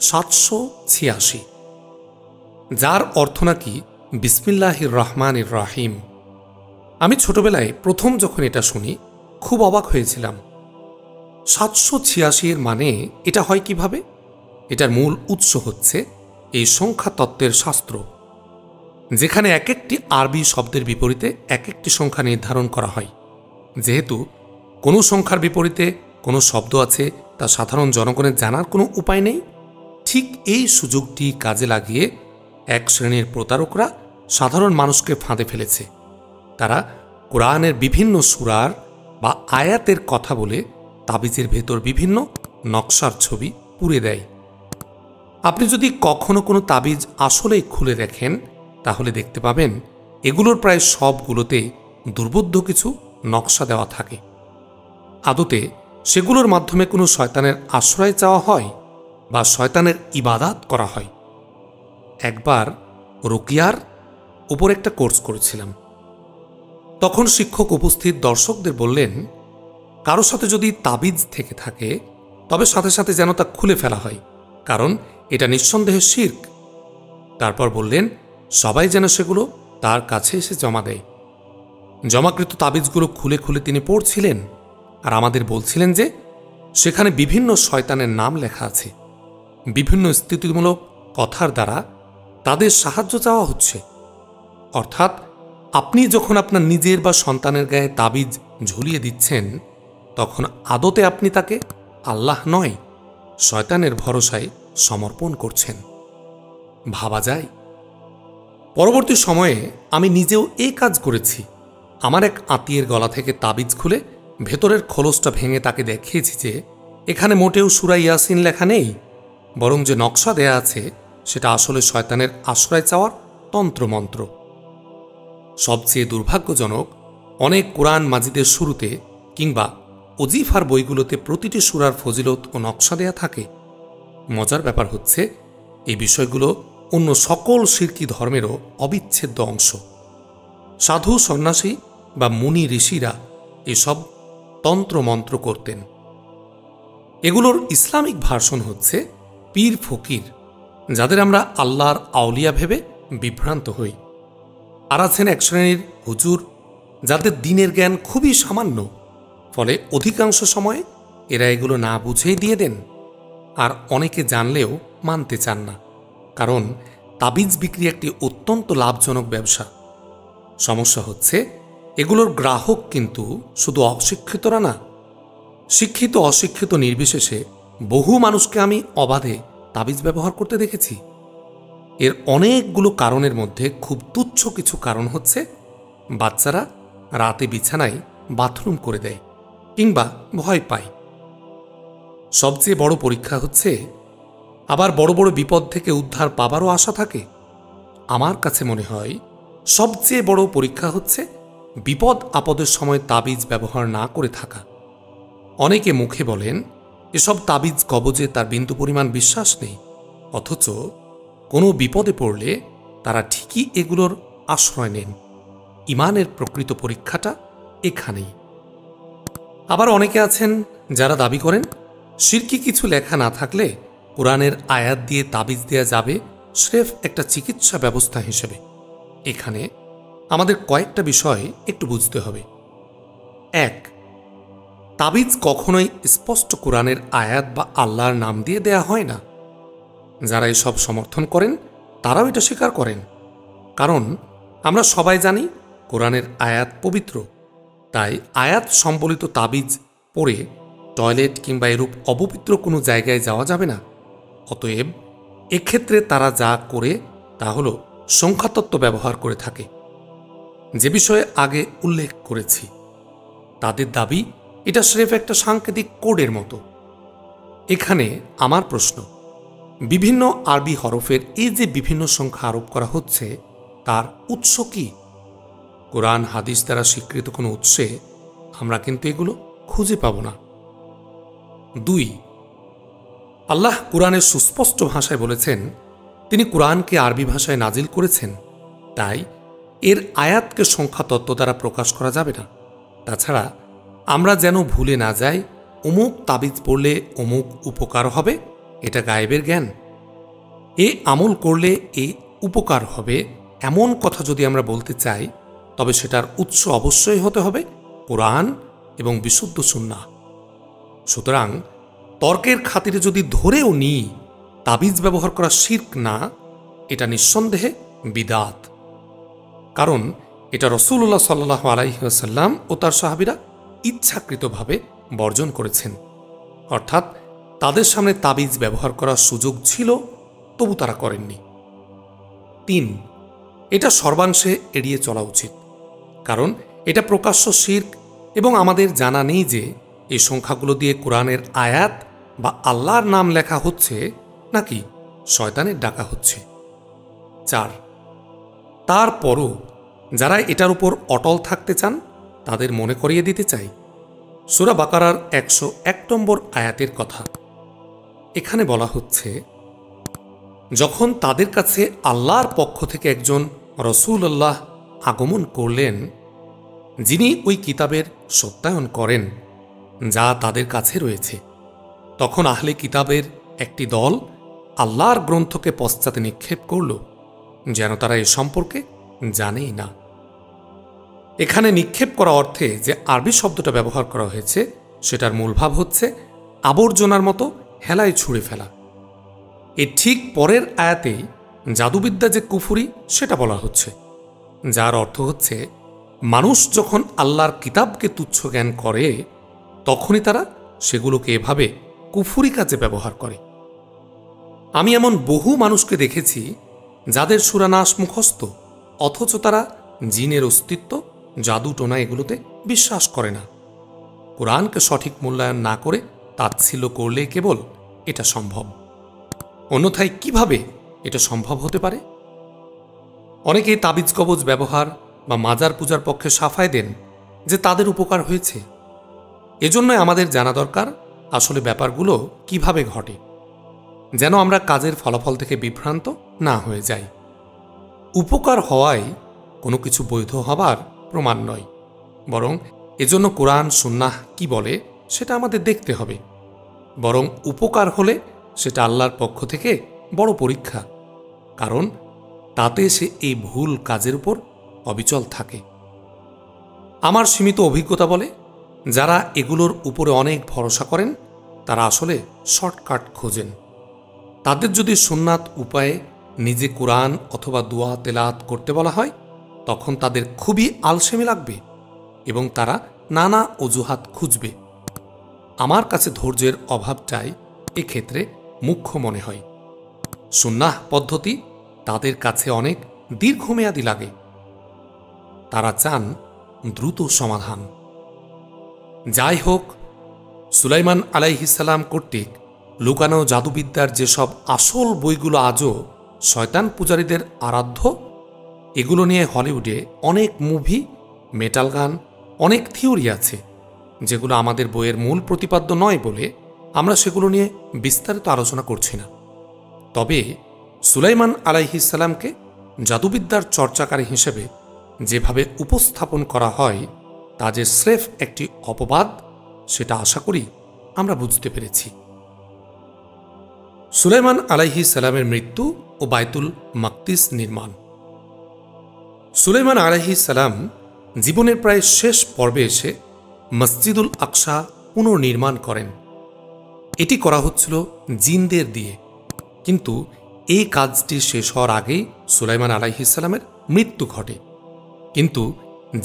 786, যার অর্থ নাকি বিসমিল্লাহির রহমানির রাহিম। আমি ছোটবেলায় প্রথম যখন এটা শুনি খুব অবাক হয়েছিলাম। 786 এর মানে এটা হয় কিভাবে? এটার মূল উৎস হচ্ছে এই সংখ্যা তত্ত্বের শাস্ত্র, যেখানে এক একটি আরবি শব্দের বিপরীতে এক একটি সংখ্যা নির্ধারণ করা হয়। যেহেতু কোনো সংখ্যার বিপরীতে কোনো শব্দ আছে তা সাধারণ জনগণের জানার কোনো উপায় নেই, ঠিক এই সুযোগটি কাজে লাগিয়ে এক শ্রেণীর প্রতারকরা সাধারণ মানুষকে ফাঁদে ফেলেছে। তারা কোরআনের বিভিন্ন সূরার বা আয়াতের কথা বলে তাবিজের ভেতর বিভিন্ন নকশার ছবি পুরে দেয়। আপনি যদি কখনো কোনো তাবিজ আসলেই খুলে দেখেন, তাহলে দেখতে পাবেন এগুলোর প্রায় সবগুলোতে দুর্বোধ্য কিছু নকশা দেওয়া থাকে। আদতে সেগুলোর মাধ্যমে কোনো শয়তানের আশ্রয় চাওয়া হয় বা শয়তানের ইবাদাত করা হয়। একবার রুকিয়ার উপর একটা কোর্স করেছিলাম। তখন শিক্ষক উপস্থিত দর্শকদের বললেন, কারো সাথে যদি তাবিজ থেকে থাকে তবে সাথে সাথে যেন তা খুলে ফেলা হয়, কারণ এটা নিঃসন্দেহে শিরক। তারপর বললেন সবাই যেন সেগুলো তার কাছে এসে জমা দেয়। জমাকৃত তাবিজগুলো খুলে খুলে তিনি পড়ছিলেন আর আমাদের বলছিলেন যে সেখানে বিভিন্ন শয়তানের নাম লেখা আছে। বিভিন্ন স্তুতিমূলক কথার দ্বারা তাদের সাহায্য চাওয়া হচ্ছে। অর্থাৎ আপনি যখন আপনার নিজের বা সন্তানের গায়ে তাবিজ ঝুলিয়ে দিচ্ছেন, তখন আদতে আপনি তাকে আল্লাহ নয়, শয়তানের ভরসায় সমর্পণ করছেন। ভাবা যায়। পরবর্তী সময়ে আমি নিজেও এই কাজ করেছি। আমার এক আত্মীয়ের গলা থেকে তাবিজ খুলে ভেতরের খোলসটা ভেঙে তাকে দেখিয়েছি যে এখানে মোটেও সূরা ইয়াসিন লেখা নেই, বরং যে নকশা দেয়া আছে সেটা আসলে শয়তানের আশ্রয় চাওয়ার তন্ত্রমন্ত্র। সবচেয়ে দুর্ভাগ্যজনক, অনেক কোরআন মাজিদের শুরুতে কিংবা ওজিফার বইগুলোতে প্রতিটি সূরার ফজিলত ও নকশা দেয়া থাকে। মজার ব্যাপার হচ্ছে এই বিষয়গুলো অন্য সকল শিরকি ধর্মেরও অবিচ্ছেদ্য অংশ। সাধু সন্ন্যাসী বা মুনি ঋষিরা এসব তন্ত্রমন্ত্র করতেন। এগুলোর ইসলামিক ভার্সন হচ্ছে পীর ফকির, যাদের আমরা আল্লাহর আউলিয়া ভেবে বিভ্রান্ত হই। আর আছেন এক শ্রেণীর হুজুর, যাদের দিনের জ্ঞান খুবই সামান্য, ফলে অধিকাংশ সময় এরা এগুলো না বুঝেই দিয়ে দেন। আর অনেকে জানলেও মানতে চান না, কারণ তাবিজ বিক্রি একটি অত্যন্ত লাভজনক ব্যবসা। সমস্যা হচ্ছে এগুলোর গ্রাহক কিন্তু শুধু অশিক্ষিতরা না, শিক্ষিত অশিক্ষিত নির্বিশেষে বহু মানুষকে আমি অবাধে তাবিজ ব্যবহার করতে দেখেছি। এর অনেকগুলো কারণের মধ্যে খুব তুচ্ছ কিছু কারণ হচ্ছে বাচ্চারা রাতে বিছানায় বাথরুম করে দেয় কিংবা ভয় পায়। সবচেয়ে বড় পরীক্ষা হচ্ছে আবার বড় বড় বিপদ থেকে উদ্ধার পাবারও আশা থাকে। আমার কাছে মনে হয় সবচেয়ে বড় পরীক্ষা হচ্ছে বিপদ আপদের সময় তাবিজ ব্যবহার না করে থাকা। অনেকে মুখে বলেন এসব তাবিজ কবজে তার বিন্দু পরিমাণ বিশ্বাস নেই, অথচ কোনো বিপদে পড়লে তারা ঠিকই এগুলোর আশ্রয় নেন। ইমানের প্রকৃত পরীক্ষাটা এখানেই। আবার অনেকে আছেন যারা দাবি করেন শিরকি কিছু লেখা না থাকলে কোরআনের আয়াত দিয়ে তাবিজ দেয়া যাবে স্রেফ একটা চিকিৎসা ব্যবস্থা হিসেবে। এখানে আমাদের কয়েকটা বিষয় একটু বুঝতে হবে। 1, তাবিজ কখনোই স্পষ্ট কোরআনের আয়াত বা আল্লাহর নাম দিয়ে দেয়া হয় না। যারা এসব সমর্থন করেন তারাও এটা স্বীকার করেন, কারণ আমরা সবাই জানি কোরআনের আয়াত পবিত্র। তাই আয়াত সম্বলিত তাবিজ পরে টয়লেট কিংবা এরূপ অপবিত্র কোনো জায়গায় যাওয়া যাবে না। অতএব এক্ষেত্রে তারা যা করে তা হল সংখ্যাতত্ত্ব ব্যবহার করে থাকে, যে বিষয়ে আগে উল্লেখ করেছি। তাদের দাবি এটা স্রেফ একটা সাংকেতিক কোডের মতো। এখানে আমার প্রশ্ন, বিভিন্ন আরবি হরফের এই যে বিভিন্ন সংখ্যা আরোপ করা হচ্ছে তার উৎস কি? কোরআন হাদিস দ্বারা স্বীকৃত কোনো উৎসে আমরা কিন্তু এগুলো খুঁজে পাব না। 2, আল্লাহ কুরআনের সুস্পষ্ট ভাষায় বলেছেন তিনি কুরআনকে আরবি ভাষায় নাজিল করেছেন, তাই এর আয়াতকে সংখ্যাতত্ত্ব দ্বারা প্রকাশ করা যাবে না। তাছাড়া আমরা যেন ভুলে না যাই অমুক তাবিজ পড়লে অমুক উপকার হবে, এটা গায়েবের জ্ঞান। এ আমল করলে এই উপকার হবে এমন কথা যদি আমরা বলতে চাই, তবে সেটার উৎস অবশ্যই হতে হবে কোরআন এবং বিশুদ্ধ সুন্নাহ। সুতরাং তর্কের খাতিরে যদি ধরেও নিই তাবিজ ব্যবহার করা শিরক না, এটা নিঃসন্দেহে বিদাত। কারণ এটা রাসূলুল্লাহ সাল্লাল্লাহু আলাইহি ওয়াসাল্লাম ও তার সাহাবীরা ইচ্ছাকৃতভাবে বর্জন করেছেন। অর্থাৎ তাদের সামনে তাবিজ ব্যবহার করার সুযোগ ছিল, তবু তারা করেননি। 3, এটা সর্বাংশে এড়িয়ে চলা উচিত, কারণ এটা প্রকাশ্য শিরক এবং আমাদের জানা নেই যে এই সংখ্যাগুলো দিয়ে কোরআনের আয়াত বা আল্লাহর নাম লেখা হচ্ছে নাকি শয়তানের ডাকা হচ্ছে। 4, তারপরও যারা এটার উপর অটল থাকতে চান তাদের মনে করিয়ে দিতে চাই সূরা বাকারার 101 নম্বর আয়াতের কথা। এখানে বলা হচ্ছে, যখন তাদের কাছে আল্লাহর পক্ষ থেকে একজন রাসূলুল্লাহ আগমন করলেন যিনি ওই কিতাবের সত্যায়ন করেন যা তাদের কাছে রয়েছে, তখন আহলে কিতাবের একটি দল আল্লাহর গ্রন্থকে পশ্চাতে নিক্ষেপ করল যেন তারা এ সম্পর্কে জানেই না। এখানে নিক্ষেপ করা অর্থে যে আরবি শব্দটা ব্যবহার করা হয়েছে সেটার মূল ভাব হচ্ছে আবর্জনার মতো হেলায় ছুঁড়ে ফেলা। এর ঠিক পরের আয়াতেই জাদুবিদ্যা যে কুফরি সেটা বলা হচ্ছে, যার অর্থ হচ্ছে মানুষ যখন আল্লাহর কিতাবকে তুচ্ছ জ্ঞান করে তখনই তারা সেগুলোকে এভাবে কুফরি কাজে ব্যবহার করে। আমি এমন বহু মানুষকে দেখেছি যাদের সূরা নাস মুখস্থ, অথচ তারা জিনের অস্তিত্ব, জাদু টোনা এগুলোতে বিশ্বাস করে না। কোরআনকে সঠিক মূল্যায়ন না করে তাচ্ছিল্য করলে কেবল এটা সম্ভব, অন্যথায় কিভাবে এটা সম্ভব হতে পারে? অনেকেই তাবিজ কবজ ব্যবহার বা মাজার পূজার পক্ষে সাফাই দেন যে তাদের উপকার হয়েছে। এজন্যই আমাদের জানা দরকার আসলে ব্যাপারগুলো কিভাবে ঘটে, যেন আমরা কাজের ফলাফল থেকে বিভ্রান্ত না হয়ে যাই। উপকার হওয়ায় কোনো কিছু বৈধ হবার প্রমাণ নয়, বরং এজন্য কোরআন সুন্নাহ কি বলে সেটা আমাদের দেখতে হবে। বরং উপকার হলে সেটা আল্লাহর পক্ষ থেকে বড় পরীক্ষা, কারণ তাতে সে এই ভুল কাজের উপর অবিচল থাকে। আমার সীমিত অভিজ্ঞতা বলে যারা এগুলোর উপরে অনেক ভরসা করেন তারা আসলে শর্টকাট খোঁজেন। তাদের যদি সুন্নাত উপায়ে নিজে কোরআন অথবা দোয়া তেলাওয়াত করতে বলা হয় তখন তাদের খুবই আলসেমি লাগবে এবং তারা নানা অজুহাত খুঁজবে। আমার কাছে ধৈর্যের অভাবটাই এক্ষেত্রে মুখ্য মনে হয়। সুন্নাহ পদ্ধতি তাদের কাছে অনেক দীর্ঘমেয়াদী লাগে, তারা চান দ্রুত সমাধান। যাই হোক, সুলাইমান আলাইহিস সালাম কর্তৃক লুকানো জাদুবিদ্যার যেসব আসল বইগুলো আজও শয়তান পূজারীদের আরাধ্য, এগুলো নিয়ে হলিউডে অনেক মুভি, মেটাল গান, অনেক থিওরি আছে যেগুলো আমাদের বইয়ের মূল প্রতিপাদ্য নয় বলে আমরা সেগুলো নিয়ে বিস্তারিত আলোচনা করছি না। তবে সুলাইমান আলাইহিস সালামকে জাদুবিদ্যার চর্চাকারী হিসেবে যেভাবে উপস্থাপন করা হয় তা যে স্রেফ একটি অপবাদ সেটা আশা করি আমরা বুঝতে পেরেছি। সুলাইমান আলাইহিস সালামের মৃত্যু ও বাইতুল মাকদিস নির্মাণ। সুলাইমান আলাইহিস সালাম জীবনের প্রায় শেষ পর্বে এসে মসজিদুল আকসা পুনর্নির্মাণ করেন। এটি করা হচ্ছিল জিনদের দিয়ে, কিন্তু এই কাজটি শেষ হওয়ার আগেই সুলাইমান আলাইহিস সালামের মৃত্যু ঘটে। কিন্তু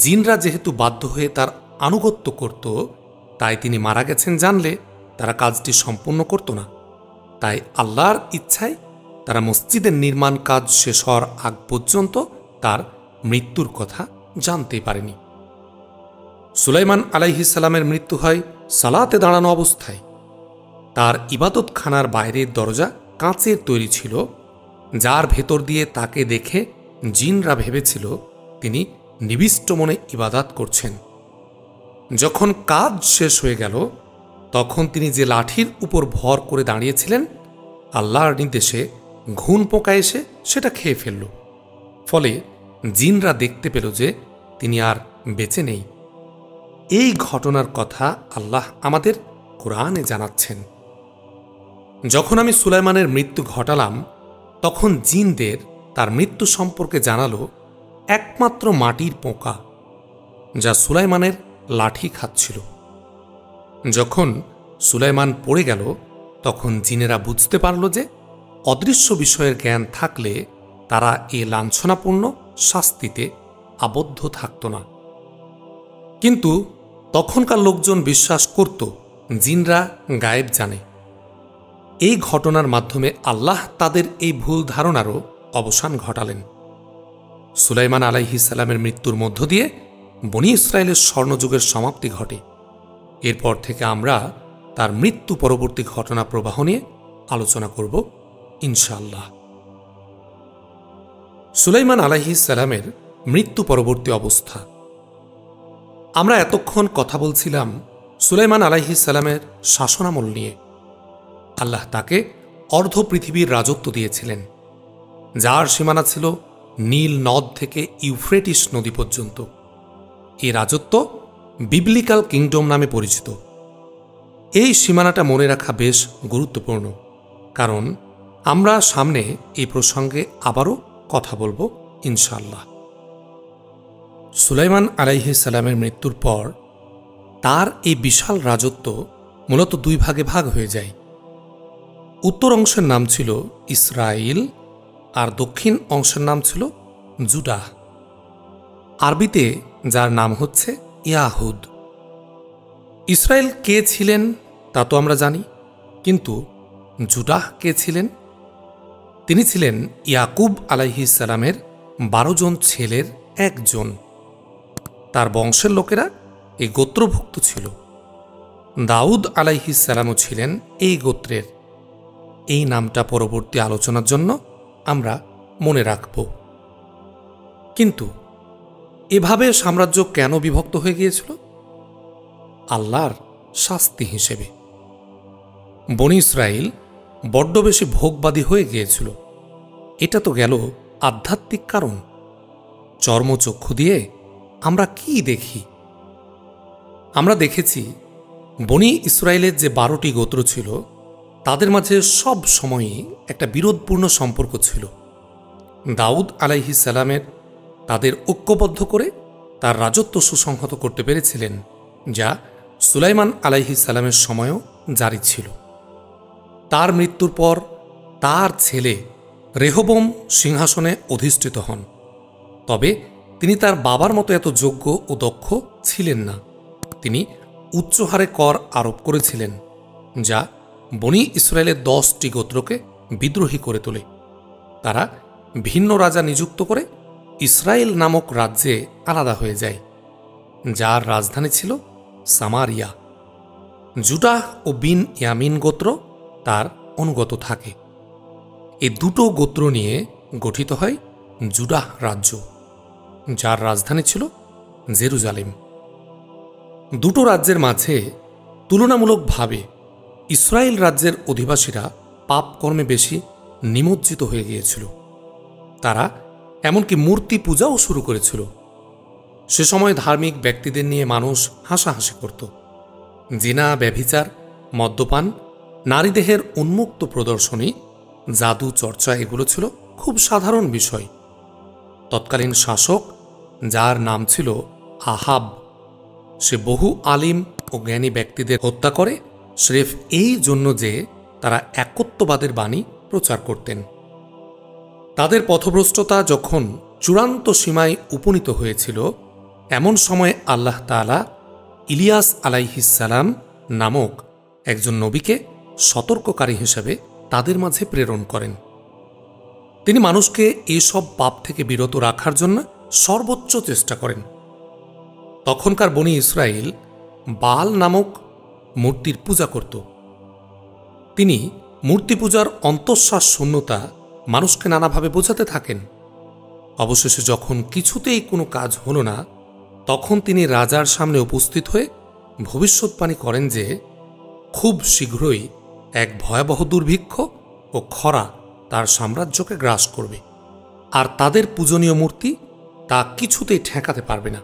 জিনরা যেহেতু বাধ্য হয়ে তার আনুগত্য করত, তাই তিনি মারা গেছেন জানলে তারা কাজটি সম্পূর্ণ করত না। তাই আল্লাহর ইচ্ছায় তারা মসজিদের নির্মাণ কাজ শেষ হওয়ার আগ পর্যন্ত তার মৃত্যুর কথা জানতেই পারেনি। সুলাইমান আলাইহিস সালামের মৃত্যু হয় সালাতে দাঁড়ানো অবস্থায়। তার ইবাদতখানার বাইরের দরজা কাঁচের তৈরি ছিল, যার ভেতর দিয়ে তাকে দেখে জিনরা ভেবেছিল তিনি নিবিষ্ট মনে ইবাদত করছেন। যখন কাজ শেষ হয়ে গেল তখন তিনি যে লাঠির উপর ভর করে দাঁড়িয়েছিলেন, আল্লাহর নির্দেশে ঘুন পোকা এসে সেটা খেয়ে ফেলল। ফলে জিনরা দেখতে পেল যে তিনি আর বেঁচে নেই। এই ঘটনার কথা আল্লাহ আমাদের কোরআনে জানাচ্ছেন। যখন আমি সুলাইমানের মৃত্যু ঘটালাম তখন জিনদের তার মৃত্যু সম্পর্কে জানালো একমাত্র মাটির পোকা, যা সুলাইমানের লাঠি খাচ্ছিল। যখন সুলাইমান পড়ে গেল তখন জিনেরা বুঝতে পারল যে অদৃশ্য বিষয়ের জ্ঞান থাকলে তারা এ লাঞ্ছনাপূর্ণ শাস্তিতে আবদ্ধ থাকত না। কিন্তু তখনকার লোকজন বিশ্বাস করত জিনরা গায়েব জানে। এই ঘটনার মাধ্যমে আল্লাহ তাদের এই ভুল ধারণারও অবসান ঘটালেন। সুলাইমান আলাইহিস সালামের মৃত্যুর মধ্য দিয়ে বনী ইসরায়েলের স্বর্ণযুগের সমাপ্তি ঘটে। এরপর থেকে আমরা তার মৃত্যু পরবর্তী ঘটনা প্রবাহ নিয়ে আলোচনা করব ইনশাআল্লাহ। সুলাইমান আলাইহিস সালামের মৃত্যু পরবর্তী অবস্থা। আমরা এতক্ষণ কথা বলছিলাম সুলাইমান আলাইহিস সালামের শাসনামল নিয়ে। আল্লাহ তাকে অর্ধ পৃথিবীর রাজত্ব দিয়েছিলেন, যার সীমানা ছিল নীল নদ থেকে ইউফ্রেটিস নদী পর্যন্ত। এই রাজত্ব বিবলিক্যাল কিংডম নামে পরিচিত। এই সীমানাটা মনে রাখা বেশ গুরুত্বপূর্ণ, কারণ আমরা সামনে এই প্রসঙ্গে আবারও কথা বলবো ইনশাআল্লাহ। সুলাইমান আলাইহিস সালামের মৃত্যুর পর তার এই বিশাল রাজত্ব মূলত দুই ভাগে ভাগ হয়ে যায়। উত্তর অংশের নাম ছিল ইসরাইল আর দক্ষিণ অংশের নাম ছিল জুডাহ, আরবিতে যার নাম হচ্ছে ইয়াহুদ। ইসরায়েল কে ছিলেন তা তো আমরা জানি, কিন্তু জুডাহ কে ছিলেন? তিনি ছিলেন ইয়াকুব আলাইহিস সালামের 12 জন ছেলের একজন। তার বংশের লোকেরা এই গোত্রভুক্ত ছিল। দাউদ আলাইহিস সালামও ছিলেন এই গোত্রের। এই নামটা পরবর্তী আলোচনার জন্য আমরা মনে রাখব। কিন্তু এভাবে সাম্রাজ্য কেন বিভক্ত হয়ে গিয়েছিল? আল্লাহর শাস্তি হিসেবে। বনী ইসরায়েল বড্ড বেশি ভোগবাদী হয়ে গিয়েছিল। এটা তো গেল আধ্যাত্মিক কারণ। চর্মচক্ষু দিয়ে আমরা কি দেখি? আমরা দেখেছি বনী ইসরায়েলের যে 12টি গোত্র ছিল তাদের মাঝে সব সময়ই একটা বিরোধপূর্ণ সম্পর্ক ছিল। দাউদ আলাইহিস সালামের তাদের ঐক্যবদ্ধ করে তার রাজত্ব সুসংহত করতে পেরেছিলেন, যা সুলাইমান আলাইহিস সালামের সময়ও জারি ছিল। তার মৃত্যুর পর তার ছেলে রেহবম সিংহাসনে অধিষ্ঠিত হন। তবে তিনি তার বাবার মতো এত যোগ্য ও দক্ষ ছিলেন না। তিনি উচ্চ হারে কর আরোপ করেছিলেন, যা বনী ইসরায়েলের 10টি গোত্রকে বিদ্রোহী করে তোলে। তারা ভিন্ন রাজা নিযুক্ত করে ইসরায়েল নামক রাজ্যে আলাদা হয়ে যায়, যার রাজধানী ছিল সামারিয়া। জুডাহ ও বিন ইয়ামিন গোত্র তার অনুগত থাকে। এই দুটো গোত্র নিয়ে গঠিত হয় জুডাহ রাজ্য, যার রাজধানী ছিল জেরুজালেম। দুটো রাজ্যের মাঝে তুলনামূলকভাবে ইসরায়েল রাজ্যের অধিবাসীরা পাপকর্মে বেশি নিমজ্জিত হয়ে গিয়েছিল। তারা এমনকি মূর্তি পূজাও শুরু করেছিল। সে সময় ধার্মিক ব্যক্তিদের নিয়ে মানুষ হাসাহাসি করত। জিনা, ব্যভিচার, মদ্যপান, নারীদেহের উন্মুক্ত প্রদর্শনী, জাদু চর্চা এগুলো ছিল খুব সাধারণ বিষয়। তৎকালীন শাসক, যার নাম ছিল আহাব, সে বহু আলিম ও জ্ঞানী ব্যক্তিদের হত্যা করে স্রেফ এই জন্য যে তারা একত্ববাদের বাণী প্রচার করতেন। তাদের পথভ্রষ্টতা যখন চূড়ান্ত সীমায় উপনীত হয়েছিল, এমন সময় আল্লাহ তাআলা ইলিয়াস আলাইহিসসালাম নামক একজন নবীকে সতর্ককারী হিসেবে তাদের মাঝে প্রেরণ করেন। তিনি মানুষকে এসব পাপ থেকে বিরত রাখার জন্য সর্বোচ্চ চেষ্টা করেন। তখনকার বনি ইসরায়েল বাল নামক মূর্তির পূজা করত। তিনি মূর্তি পূজার অন্তঃশ্বাস শূন্যতা মানুষকে নানাভাবে বোঝাতে থাকেন। অবশেষে যখন কিছুতেই কোনো কাজ হল না, তখন তিনি রাজার সামনে উপস্থিত হয়ে ভবিষ্যৎবাণী করেন যে খুব শীঘ্রই এক ভয়াবহ দুর্ভিক্ষ ও খরা তার সাম্রাজ্যকে গ্রাস করবে, আর তাদের পূজনীয় মূর্তি তা কিছুতেই ঠেকাতে পারবে না।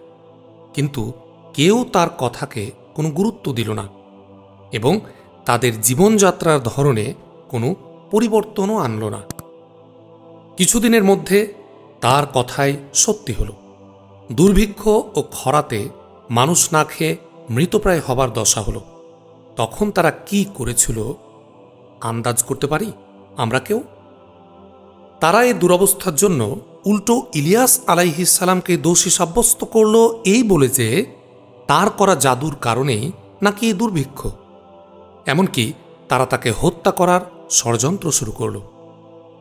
কিন্তু কেউ তার কথাকে কোনো গুরুত্ব দিল না এবং তাদের জীবনযাত্রার ধরনে কোনো পরিবর্তনও আনল না। কিছুদিনের মধ্যে তার কথাই সত্যি হল। দুর্ভিক্ষ ও খরাতে মানুষ না খেয়ে মৃতপ্রায় হবার দশা হল। তখন তারা কি করেছিল আন্দাজ করতে পারি আমরা কেউ? তারা এই দুরবস্থার জন্য উল্টো ইলিয়াস আলাইহিসসালামকে দোষী সাব্যস্ত করল এই বলে যে তার করা জাদুর কারণেই নাকি এই দুর্ভিক্ষ। এমনকি তারা তাকে হত্যা করার ষড়যন্ত্র শুরু করল।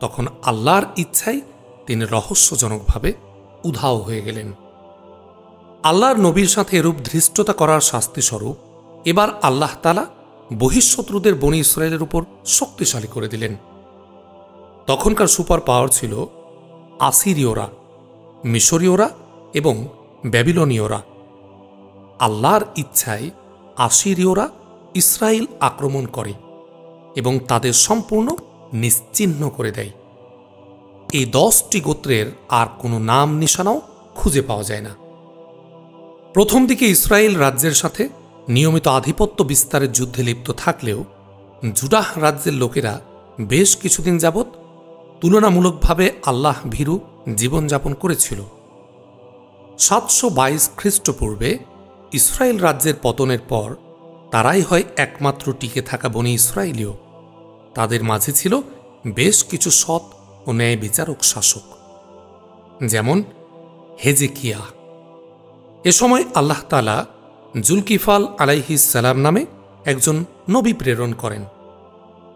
তখন আল্লাহর ইচ্ছায় তিনি রহস্যজনকভাবে উধাও হয়ে গেলেন। আল্লাহর নবীর সাথে এরূপ ধৃষ্টতা করার শাস্তিস্বরূপ এবার আল্লাহ তাআলা বহিঃশত্রুদের বনি ইসরায়েলের উপর শক্তিশালী করে দিলেন। তখনকার সুপার পাওয়ার ছিল আসিরীয়রা, মিশরীয়রা এবং ব্যাবিলনীয়রা। আল্লাহর ইচ্ছায় আসিরীয়রা ইসরায়েল আক্রমণ করে এবং তাদের সম্পূর্ণ নিশ্চিহ্ন করে দেয়। এই 10টি গোত্রের আর কোনো নাম নিশানাও খুঁজে পাওয়া যায় না। প্রথম দিকে ইসরায়েল রাজ্যের সাথে নিয়মিত আধিপত্য বিস্তারের যুদ্ধে লিপ্ত থাকলেও জুডাহ রাজ্যের লোকেরা বেশ কিছুদিন যাবৎ তুলনামূলকভাবে আল্লাহ ভীরু জীবনযাপন করেছিল। 722 খ্রিস্টপূর্বে ইসরায়েল রাজ্যের পতনের পর তারাই হয় একমাত্র টিকে থাকা বনি ইসরায়েলীয়। তাদের মাঝে ছিল বেশ কিছু সৎ ও ন্যায় বিচারক শাসক, যেমন হেজেকিয়া। এ সময় আল্লাহ তাআলা জুলকিফাল আলাইহিসসালাম নামে একজন নবী প্রেরণ করেন।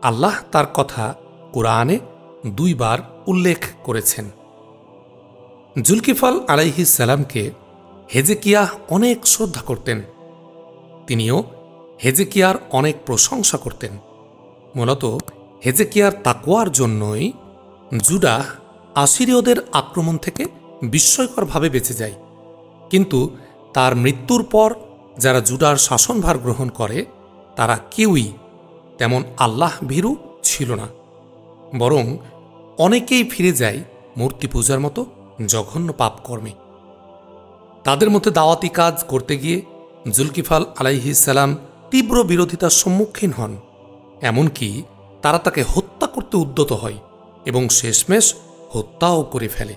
আল্লাহ তার কথা কুরআনে 2 বার উল্লেখ করেছেন। জুলকিফাল আলাইহিসসালামকে হেজেকিয়া অনেক শ্রদ্ধা করতেন। তিনিও হেজেকিয়ার অনেক প্রশংসা করতেন। মূলত হেজেকিয়ার তাকওয়ার জন্যই জুডাহ আসিরীয়দের আক্রমণ থেকে বিস্ময়করভাবে বেঁচে যায়। কিন্তু তার মৃত্যুর পর যারা জুডার শাসনভার গ্রহণ করে তারা কেউই তেমন আল্লাহ ভীরু ছিল না, বরং অনেকেই ফিরে যায় মূর্তি পূজার মতো জঘন্য পাপকর্মে। তাদের মধ্যে দাওয়াতি কাজ করতে গিয়ে জুলকিফাল আলাইহিসসালাম তীব্র বিরোধিতার সম্মুখীন হন। এমনকি তারা তাকে হত্যা করতে উদ্যত হয় এবং শেষমেশ হত্যাও করে ফেলে।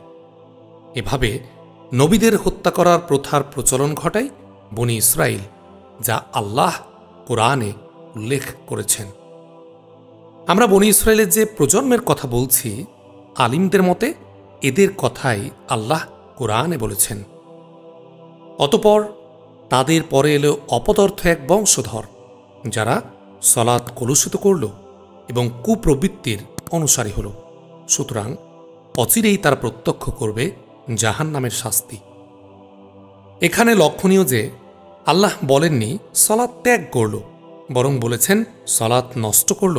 এভাবে নবীদের হত্যা করার প্রথার প্রচলন ঘটায় বনি ইসরায়েল, যা আল্লাহ কুরআনে উল্লেখ করেছেন। আমরা বনি ইসরায়েলের যে প্রজন্মের কথা বলছি, আলিমদের মতে এদের কথাই আল্লাহ কুরআনে বলেছেন। অতঃপর তাদের পরে এলো অপদার্থ এক বংশধর, যারা সালাত কলুষিত করল এবং কুপ্রবৃত্তির অনুসারী হল। সুতরাং অচিরেই তারা প্রত্যক্ষ করবে জাহান্নামের শাস্তি। এখানে লক্ষণীয় যে আল্লাহ বলেননি সালাত ত্যাগ করল, বরং বলেছেন সালাত নষ্ট করল।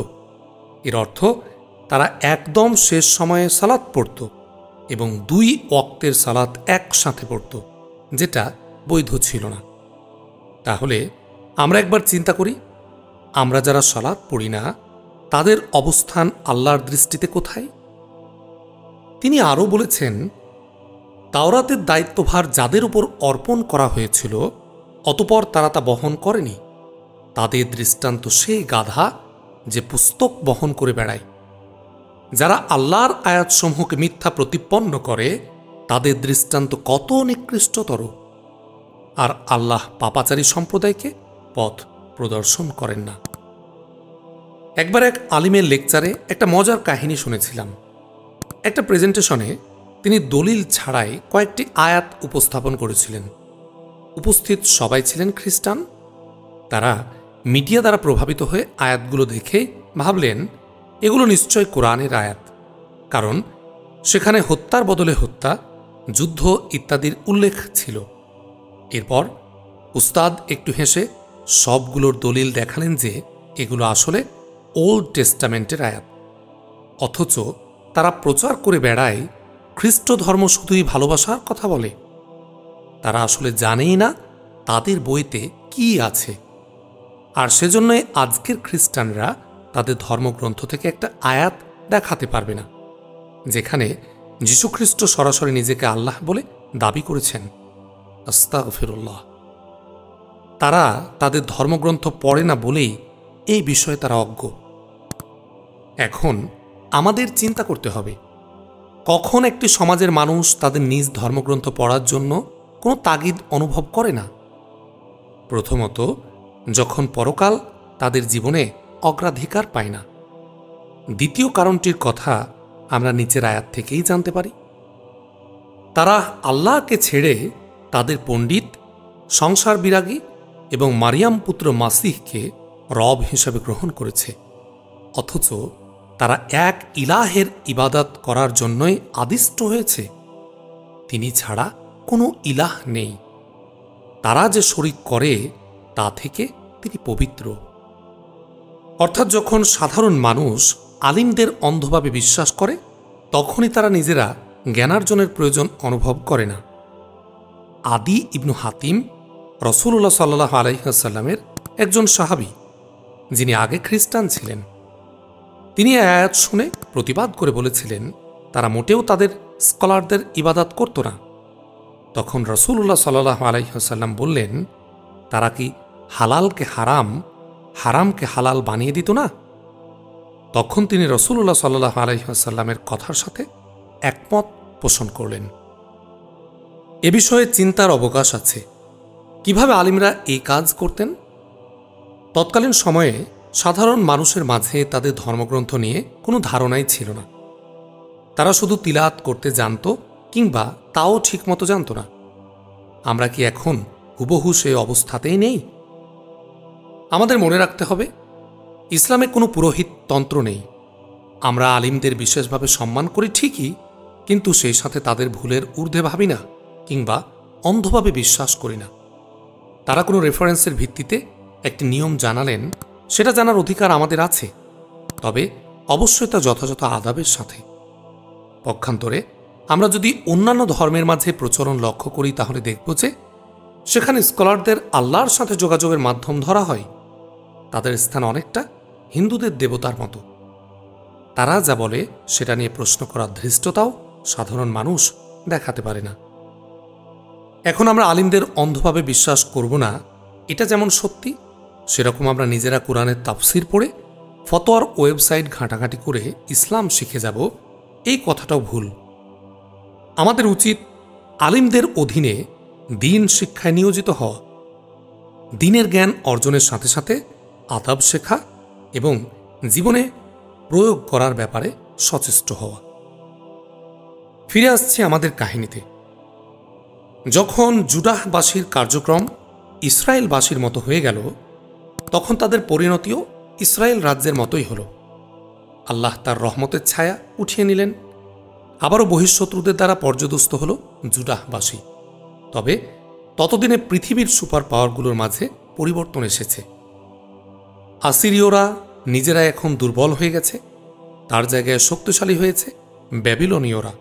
এর অর্থ তারা একদম শেষ সময়ে সালাত পড়ত এবং 2 ওয়াক্তের সালাত একসাথে পড়ত, যেটা বৈধ ছিল না। তাহলে আমরা একবার চিন্তা করি, আমরা যারা সালাত পড়ি না তাদের অবস্থান আল্লাহর দৃষ্টিতে কোথায়? তিনি আরও বলেছেন, তাওরাতের দায়িত্বভার যাদের উপর অর্পণ করা হয়েছিল অতঃপর তারা তা বহন করেনি, তাদের দৃষ্টান্ত সেই গাধা যে পুস্তক বহন করে বেড়ায়। যারা আল্লাহর আয়াতসমূহকে মিথ্যা প্রতিপন্ন করে তাদের দৃষ্টান্ত কত নিকৃষ্টতর। আর আল্লাহ পাপাচারী সম্প্রদায়কে পথ প্রদর্শন করেন না। একবার এক আলিমের লেকচারে একটা মজার কাহিনী শুনেছিলাম। একটা প্রেজেন্টেশনে তিনি দলিল ছাড়াই কয়েকটি আয়াত উপস্থাপন করেছিলেন। উপস্থিত সবাই ছিলেন খ্রিস্টান তারা মিডিয়া দ্বারা প্রভাবিত হয়ে আয়াতগুলো দেখে ভাবলেন এগুলো নিশ্চয় কোরআনের আয়াত, কারণ সেখানে হত্যার বদলে হত্যা, যুদ্ধ ইত্যাদির উল্লেখ ছিল। এরপর উস্তাদ একটু হেসে সবগুলোর দলিল দেখালেন যে এগুলো আসলে ওল্ড টেস্টামেন্টের আয়াত। অথচ তারা প্রচার করে বেড়ায় খ্রিস্ট ধর্ম শুধুই ভালোবাসার কথা বলে। তারা আসলে জানেই না তাদের বইতে কি আছে। আর সেজন্যই আজকের খ্রিস্টানরা তাদের ধর্মগ্রন্থ থেকে একটা আয়াত দেখাতে পারবে না যেখানে যীশুখ্রিস্ট সরাসরি নিজেকে আল্লাহ বলে দাবি করেছেন। আস্তাগফিরুল্লাহ। তারা তাদের ধর্মগ্রন্থ পড়ে না বলেই এই বিষয়ে তারা অজ্ঞ। এখন আমাদের চিন্তা করতে হবে, কখন একটি সমাজের মানুষ তাদের নিজ ধর্মগ্রন্থ পড়ার জন্য কোনো তাগিদ অনুভব করে না? প্রথমত, যখন পরকাল তাদের জীবনে অগ্রাধিকার পায় না। দ্বিতীয় কারণটির কথা আমরা নিচের আয়াত থেকেই জানতে পারি। তারা আল্লাহকে ছেড়ে তাদের পণ্ডিত, সংসার বিরাগী এবং মারিয়াম পুত্র মাসিহকে রব হিসেবে গ্রহণ করেছে। অথচ তারা এক ইলাহের ইবাদত করার জন্যই আদিষ্ট হয়েছে। তিনি ছাড়া কোনো ইলাহ নেই। তারা যে শরিক করে তা থেকে তিনি পবিত্র। অর্থাৎ যখন সাধারণ মানুষ আলিমদের অন্ধভাবে বিশ্বাস করে, তখনই তারা নিজেরা জ্ঞানার্জনের প্রয়োজন অনুভব করে না। আদি ইবনু হাতিম রাসূলুল্লাহ সাল্লাল্লাহু আলাইহি ওয়াসাল্লামের একজন সাহাবী, যিনি আগে খ্রিস্টান ছিলেন। তিনি আয়াত শুনে প্রতিবাদ করে বলেছিলেন তারা মোটেও তাদের স্কলারদের ইবাদত করত না। তখন রাসূলুল্লাহ সাল্লাল্লাহু আলাইহি ওয়াসাল্লাম বললেন, তারা কি হালালকে হারাম, হারামকে হালাল বানিয়ে দিত না? তখন তিনি রাসূলুল্লাহ সাল্লাল্লাহু আলাইহি ওয়াসাল্লামের কথার সাথে একমত পোষণ করলেন। এ বিষয়ে চিন্তার অবকাশ আছে। কিভাবে আলিমরা এই কাজ করতেন? তৎকালীন সময়ে সাধারণ মানুষের মাঝে তাদের ধর্মগ্রন্থ নিয়ে কোনো ধারণাই ছিল না। তারা শুধু তিলাওয়াত করতে জানত, কিংবা তাও ঠিকমতো জানত না। আমরা কি এখন হুবহু সেই অবস্থাতেই নেই? আমাদের মনে রাখতে হবে, ইসলামে কোনো পুরোহিত তন্ত্র নেই। আমরা আলিমদের বিশেষভাবে সম্মান করি ঠিকই, কিন্তু সেই সাথে তাদের ভুলের ঊর্ধ্বে ভাবি না, কিংবা অন্ধভাবে বিশ্বাস করি না। তারা কোনো রেফারেন্সের ভিত্তিতে একটি নিয়ম জানালেন, সেটা জানার অধিকার আমাদের আছে, তবে অবশ্যই তা যথাযথ আদাবের সাথে। পক্ষান্তরে আমরা যদি অন্যান্য ধর্মের মাঝে প্রচলন লক্ষ্য করি, তাহলে দেখব যে সেখানে স্কলারদের আল্লাহর সাথে যোগাযোগের মাধ্যম ধরা হয়। তাদের স্থান অনেকটা হিন্দুদের দেবতার মতো। তারা যা বলে সেটা নিয়ে প্রশ্ন করার ধৃষ্টতাও সাধারণ মানুষ দেখাতে পারে না। এখন আমরা আলিমদের অন্ধভাবে বিশ্বাস করব না, এটা যেমন সত্যি, সেরকম আমরা নিজেরা কোরআনের তাফসির পড়ে ফতোয়ার ওয়েবসাইট ঘাঁটাঘাঁটি করে ইসলাম শিখে যাব, এই কথাটাও ভুল। আমাদের উচিত আলিমদের অধীনে দ্বীন শিক্ষায় নিয়োজিত হওয়া, দ্বীনের জ্ঞান অর্জনের সাথে সাথে আদাব শেখা এবং জীবনে প্রয়োগ করার ব্যাপারে সচেষ্ট হওয়া। ফিরে আসছে আমাদের কাহিনীতে। যখন জুদাহবাসীর কার্যক্রম ইসরায়েলবাসীর মতো হয়ে গেল, তখন তাদের পরিণতিও ইসরায়েল রাজ্যের মতোই হল। আল্লাহ তার রহমতের ছায়া উঠিয়ে নিলেন। আবারও বহিঃশত্রুদের দ্বারা পর্যদস্ত হল জুদাহবাসী। তবে ততদিনে পৃথিবীর সুপার পাওয়ারগুলোর মাঝে পরিবর্তন এসেছে। আসিরীয়রা নিজেরা এখন দুর্বল হয়ে গেছে, তার জায়গায় শক্তিশালী হয়েছে ব্যাবিলনীয়রা।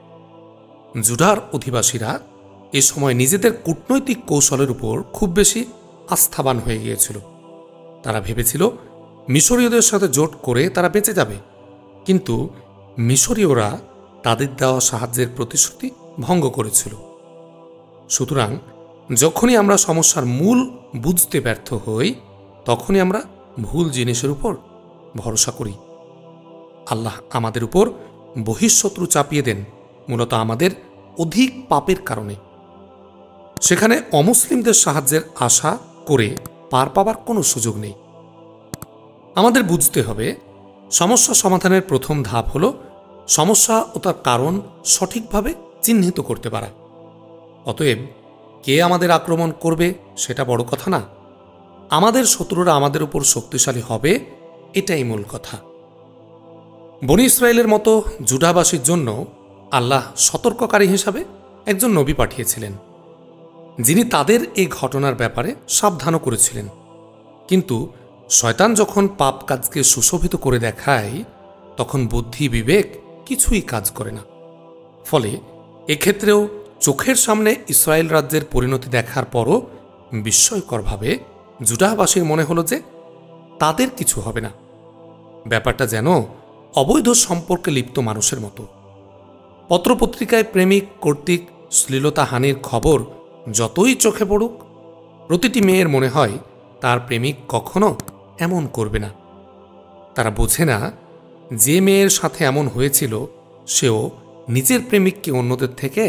জুডার অধিবাসীরা এ সময় নিজেদের কূটনৈতিক কৌশলের উপর খুব বেশি আস্থাবান হয়ে গিয়েছিল। তারা ভেবেছিল মিশরীয়দের সাথে জোট করে তারা বেঁচে যাবে, কিন্তু মিশরীয়রা তাদের দেওয়া সাহায্যের প্রতিশ্রুতি ভঙ্গ করেছিল। সুতরাং যখনই আমরা সমস্যার মূল বুঝতে ব্যর্থ হই, তখনই আমরা ভুল জিনিসের উপর ভরসা করি। আল্লাহ আমাদের উপর বহিঃশত্রু চাপিয়ে দেন মূলত আমাদের অধিক পাপের কারণে। সেখানে অমুসলিমদের সাহায্যের আশা করে পার পাবার কোনো সুযোগ নেই। আমাদের বুঝতে হবে, সমস্যা সমাধানের প্রথম ধাপ হল সমস্যা ও তার কারণ সঠিকভাবে চিহ্নিত করতে পারা। অতএব কে আমাদের আক্রমণ করবে সেটা বড় কথা না, আমাদের শত্রুরা আমাদের উপর শক্তিশালী হবে, এটাই মূল কথা। বনী ইসরায়েলের মতো জুডাবাসীর জন্য আল্লাহ সতর্ককারী হিসাবে একজন নবী পাঠিয়েছিলেন, যিনি তাদের এই ঘটনার ব্যাপারে সাবধানও করেছিলেন। কিন্তু শয়তান যখন পাপ কাজকে সুশোভিত করে দেখায়, তখন বুদ্ধি বিবেক কিছুই কাজ করে না। ফলে এক্ষেত্রেও চোখের সামনে ইসরায়েল রাজ্যের পরিণতি দেখার পরও বিস্ময়করভাবে জুডাহবাসীর মনে হলো যে তাদের কিছু হবে না। ব্যাপারটা যেন অবৈধ সম্পর্কে লিপ্ত মানুষের মতো। পত্রপত্রিকায় প্রেমিক কর্তৃক শ্লীলতাহানির খবর যতই চোখে পড়ুক, প্রতিটি মেয়ের মনে হয় তার প্রেমিক কখনো এমন করবে না। তারা বোঝে না যে মেয়ের সাথে এমন হয়েছিল সেও নিজের প্রেমিককে অন্যদের থেকে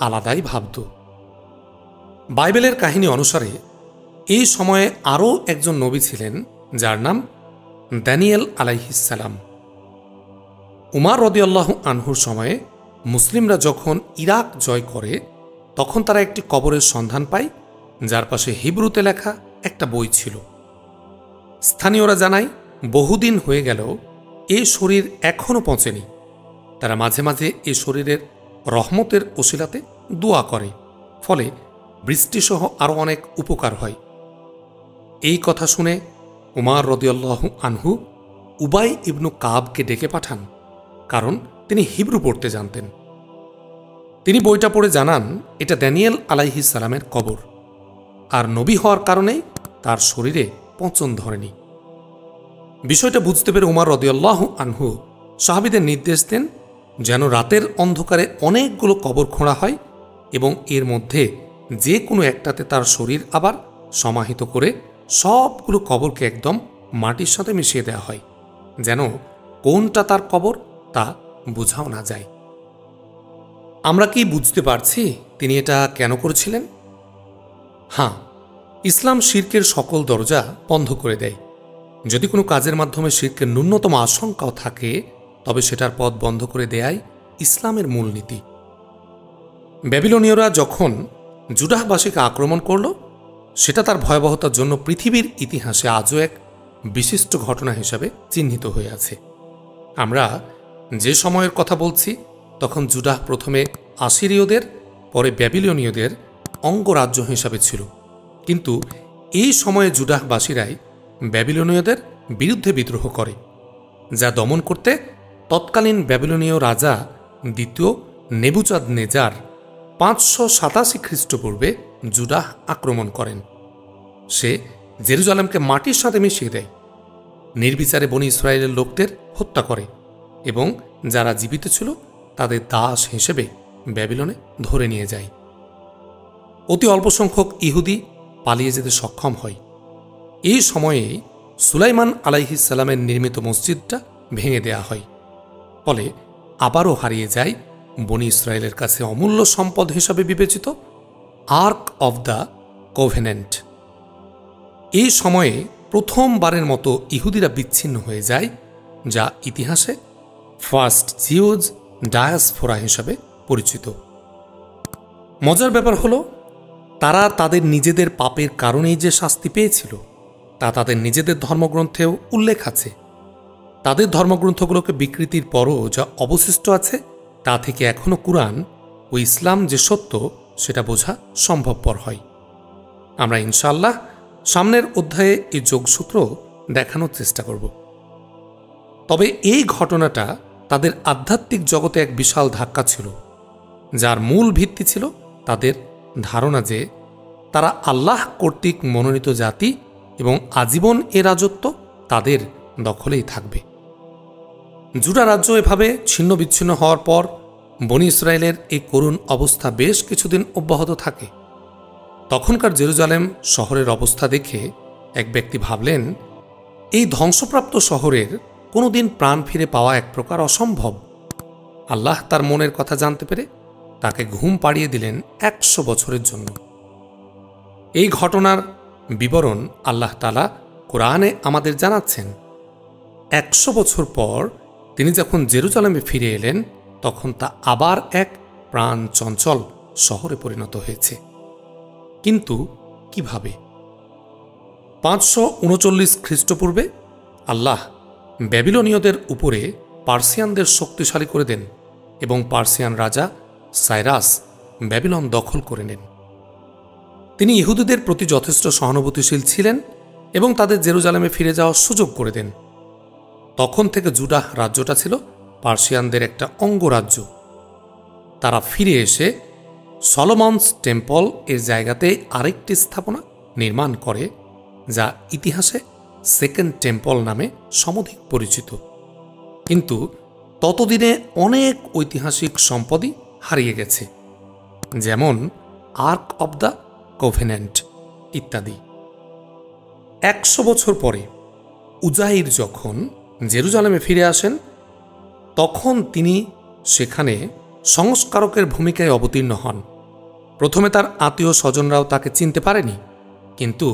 আলাদাই ভাবত। বাইবেলের কাহিনী অনুসারে এই সময়ে আরও একজন নবী ছিলেন, যার নাম দানিয়েল আলাইহিসসালাম। উমার রাদিয়াল্লাহু আনহুর সময়ে মুসলিমরা যখন ইরাক জয় করে, তখন তারা একটি কবরের সন্ধান পায়, যার পাশে হিব্রুতে লেখা একটা বই ছিল। স্থানীয়রা জানায় বহুদিন হয়ে গেল এই শরীর এখনও পৌঁছেনি। তারা মাঝে মাঝে এ শরীরের রহমতের ওসিলাতে দোয়া করে, ফলে বৃষ্টিসহ আরও অনেক উপকার হয়। এই কথা শুনে উমার রাদিয়াল্লাহু আনহু উবাই ইবনু কাবকে ডেকে পাঠান, কারণ তিনি হিব্রু পড়তে জানতেন। তিনি বইটা পড়ে জানান এটা দানিয়েল আলাইহিসসালামের কবর, আর নবী হওয়ার কারণেই তার শরীরে পচন ধরেনি। বিষয়টা বুঝতে পেরে উমার রাদিয়াল্লাহু আনহু সাহাবীদের নির্দেশ দেন যেন রাতের অন্ধকারে অনেকগুলো কবর খোঁড়া হয় এবং এর মধ্যে যে কোনো একটাতে তার শরীর আবার সমাহিত করে সবগুলো কবরকে একদম মাটির সাথে মিশিয়ে দেওয়া হয়, যেন কোনটা তার কবর তা বোঝাও না যায়। আমরা কি বুঝতে পারছি তিনি এটা কেন করেছিলেন? হ্যাঁ, ইসলাম শিরকের সকল দরজা বন্ধ করে দেয়। যদি কোনো কাজের মাধ্যমে শিরকের ন্যূনতম আশঙ্কাও থাকে, তবে সেটার পথ বন্ধ করে দেয়াই ইসলামের মূলনীতি। ব্যাবিলনীয়রা যখন জুডাহবাসীকে আক্রমণ করল, সেটা তার ভয়াবহতার জন্য পৃথিবীর ইতিহাসে আজও এক বিশিষ্ট ঘটনা হিসাবে চিহ্নিত হয়ে আছে। আমরা যে সময়ের কথা বলছি, তখন জুডাহ প্রথমে আসিরীয়দের, পরে ব্যাবিলনীয়দের অঙ্গরাজ্য হিসাবে ছিল। কিন্তু এই সময়ে জুডাহবাসীরাই ব্যাবিলনীয়দের বিরুদ্ধে বিদ্রোহ করে, যা দমন করতে তৎকালীন ব্যাবিলনীয় রাজা দ্বিতীয় নেবুচাদনেজার 587 খ্রিস্টপূর্বে জুডাহ আক্রমণ করেন। সে জেরুজালেমকে মাটির সাথে মিশিয়ে দেয়, নির্বিচারে বনী ইসরায়েলের লোকদের হত্যা করে এবং যারা জীবিত ছিল তাদের দাস হিসেবে ব্যাবিলনে ধরে নিয়ে যায়। অতি অল্প সংখ্যক ইহুদি পালিয়ে যেতে সক্ষম হয়। এই সময়ে সুলাইমান আলাইহিসসালামের নির্মিত মসজিদটা ভেঙে দেয়া হয়। ফলে আবারও হারিয়ে যায় বনী ইসরায়েলের কাছে অমূল্য সম্পদ হিসাবে বিবেচিত আর্ক অব দ্য কোভেনেন্ট। এই সময়ে প্রথমবারের মতো ইহুদিরা বিচ্ছিন্ন হয়ে যায়, যা ইতিহাসে ফার্স্ট জিউজ ডায়াসফোরা হিসাবে পরিচিত। মজার ব্যাপার হল, তারা তাদের নিজেদের পাপের কারণেই যে শাস্তি পেয়েছিল তা তাদের নিজেদের ধর্মগ্রন্থেও উল্লেখ আছে। তাদের ধর্মগ্রন্থগুলোকে বিকৃতির পরও যা অবশিষ্ট আছে তা থেকে এখনও কুরআন ও ইসলাম যে সত্য সেটা বোঝা সম্ভবপর হয়। আমরা ইনশাআল্লাহ সামনের অধ্যায়ে এই যোগসূত্র দেখানোর চেষ্টা করব। তবে এই ঘটনাটা তাদের আধ্যাত্মিক জগতে এক বিশাল ধাক্কা ছিল, যার মূল ভিত্তি ছিল তাদের ধারণা যে তারা আল্লাহ কর্তৃক মনোনীত জাতি এবং আজীবন এ রাজত্ব তাদের দখলেই থাকবে। জুডা রাজ্য এভাবে ছিন্ন বিচ্ছিন্ন হওয়ার পর বনী ইসরায়েলের এই করুণ অবস্থা বেশ কিছুদিন অব্যাহত থাকে। তখনকার জেরুজালেম শহরের অবস্থা দেখে এক ব্যক্তি ভাবলেন, এই ধ্বংসপ্রাপ্ত শহরের কোনোদিন প্রাণ ফিরে পাওয়া এক প্রকার অসম্ভব। আল্লাহ তার মনের কথা জানতে পেরে তাকে ঘুম পাড়িয়ে দিলেন 100 বছরের জন্য। এই ঘটনার বিবরণ আল্লাহ তাআলা কোরআনে আমাদের জানাচ্ছেন। 100 বছর পর তিনি যখন জেরুজালেমে ফিরে এলেন, তখন তা আবার এক প্রাণ চঞ্চল শহরে পরিণত হয়েছে। কিন্তু কিভাবে? 539 খ্রিস্টপূর্বে আল্লাহ ব্যাবিলনীয়দের উপরে পার্সিয়ানদের শক্তিশালী করে দেন এবং পার্সিয়ান রাজা সাইরাস ব্যাবিলন দখল করে নেন। তিনি ইহুদিদের প্রতি যথেষ্ট সহানুভূতিশীল ছিলেন এবং তাদের জেরুজালেমে ফিরে যাওয়ার সুযোগ করে দেন। তখন থেকে জুডাহ রাজ্যটা ছিল পার্সিয়ানদের একটা অঙ্গরাজ্য। তারা ফিরে এসে সলোমনস টেম্পল এর জায়গাতে আরেকটি স্থাপনা নির্মাণ করে, যা ইতিহাসে সেকেন্ড টেম্পল নামে সমধিক পরিচিত। কিন্তু ততদিনে অনেক ঐতিহাসিক সম্পদই হারিয়ে গেছে, যেমন আর্ক অব দ্য কোভেনেন্ট ইত্যাদি। 100 বছর পরে উজাইর যখন জেরুজালেমে ফিরে আসেন, তখন তিনি সেখানে সংস্কারকের ভূমিকায় অবতীর্ণ হন। প্রথমে তার আত্মীয় স্বজনরাও তাকে চিনতে পারেনি, কিন্তু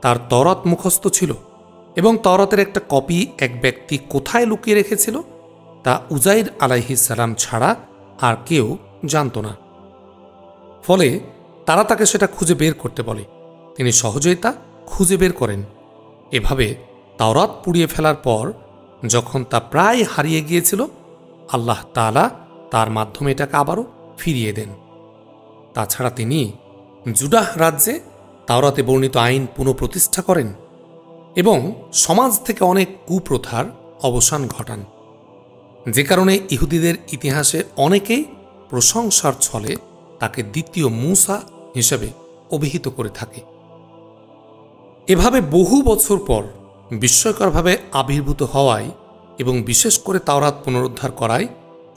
তার তওরাত মুখস্থ ছিল এবং তওরাতের একটা কপি এক ব্যক্তি কোথায় লুকিয়ে রেখেছিল তা উজাইর আলাইহিস সালাম ছাড়া আর কেউ জানত না। ফলে তারা তাকে সেটা খুঁজে বের করতে বলে। তিনি সহজেই তা খুঁজে বের করেন। এভাবে তাওরাত পুড়িয়ে ফেলার পর যখন তা প্রায় হারিয়ে গিয়েছিল, আল্লাহ তাআলা তার মাধ্যমে এটাকে আবারও ফিরিয়ে দেন। তাছাড়া তিনি জুডাহ রাজ্যে তাওরাতে বর্ণিত আইন পুনঃপ্রতিষ্ঠা করেন এবং সমাজ থেকে অনেক কুপ্রথার অবসান ঘটান, যে কারণে ইহুদিদের ইতিহাসে অনেকেই প্রশংসার ছলে তাকে দ্বিতীয় মূসা হিসেবে অভিহিত করে থাকে। এভাবে বহু বছর পর বিস্ময়করভাবে আবির্ভূত হওয়ায় এবং বিশেষ করে তাওরাত পুনরুদ্ধার করায়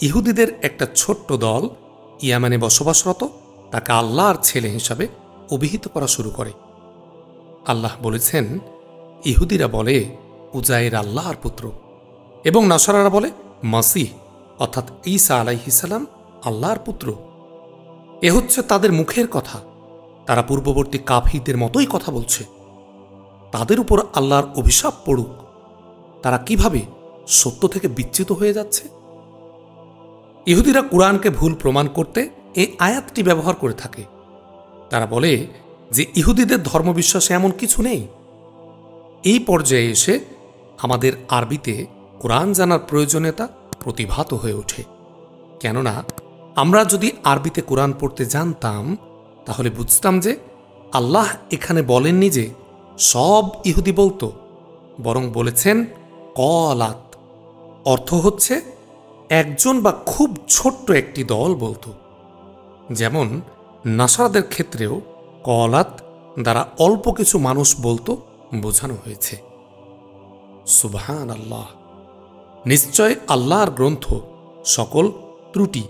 ইহুদিদের একটা ছোট্ট দল ইয়ামানে বসবাসরত তাকে আল্লাহর ছেলে হিসাবে অভিহিত করা শুরু করে। আল্লাহ বলেছেন, ইহুদিরা বলে উজাইর আল্লাহর পুত্র এবং নাসারারা বলে মাসিহ অর্থাৎ ঈসা আলাইহিস সালাম আল্লাহর পুত্র। এ হচ্ছে তাদের মুখের কথা। তারা পূর্ববর্তী কাফিরদের মতোই কথা বলছে। তাদের উপর আল্লাহর অভিশাপ পড়ুক। তারা কিভাবে সত্য থেকে বিচ্যুত হয়ে যাচ্ছে। ইহুদিরা কুরআনকে ভুল প্রমাণ করতে এই আয়াতটি ব্যবহার করে থাকে। তারা বলে যে ইহুদিদের ধর্মবিশ্বাসে এমন কিছু নেই। এই পর্যায়ে এসে আমাদের আরবিতে কুরআন জানার প্রয়োজনীয়তা প্রতিভাত হয়ে ওঠে। কেননা আমরা যদি আরবিতে কুরআন পড়তে জানতাম, তাহলে বুঝতাম যে আল্লাহ এখানে বলেননি যে সব ইহুদি বলতো, বরং বলেছেন কলাত। অর্থ হচ্ছে একজন বা খুব ছোট্ট একটি দল বলতো। যেমন নাসারাদের ক্ষেত্রেও কলাত দ্বারা অল্প কিছু মানুষ বলতো বোঝানো হয়েছে। সুবহান আল্লাহ। নিশ্চয় আল্লাহর গ্রন্থ সকল ত্রুটি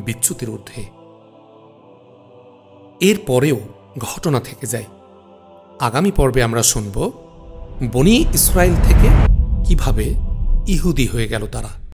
বিচ্যুতির ঊর্ধ্বে। এর পরেও ঘটনা থেকে যায়। আগামী পর্বে আমরা শুনব বনি ইসরায়েল থেকে কিভাবে ইহুদি হয়ে গেল তারা।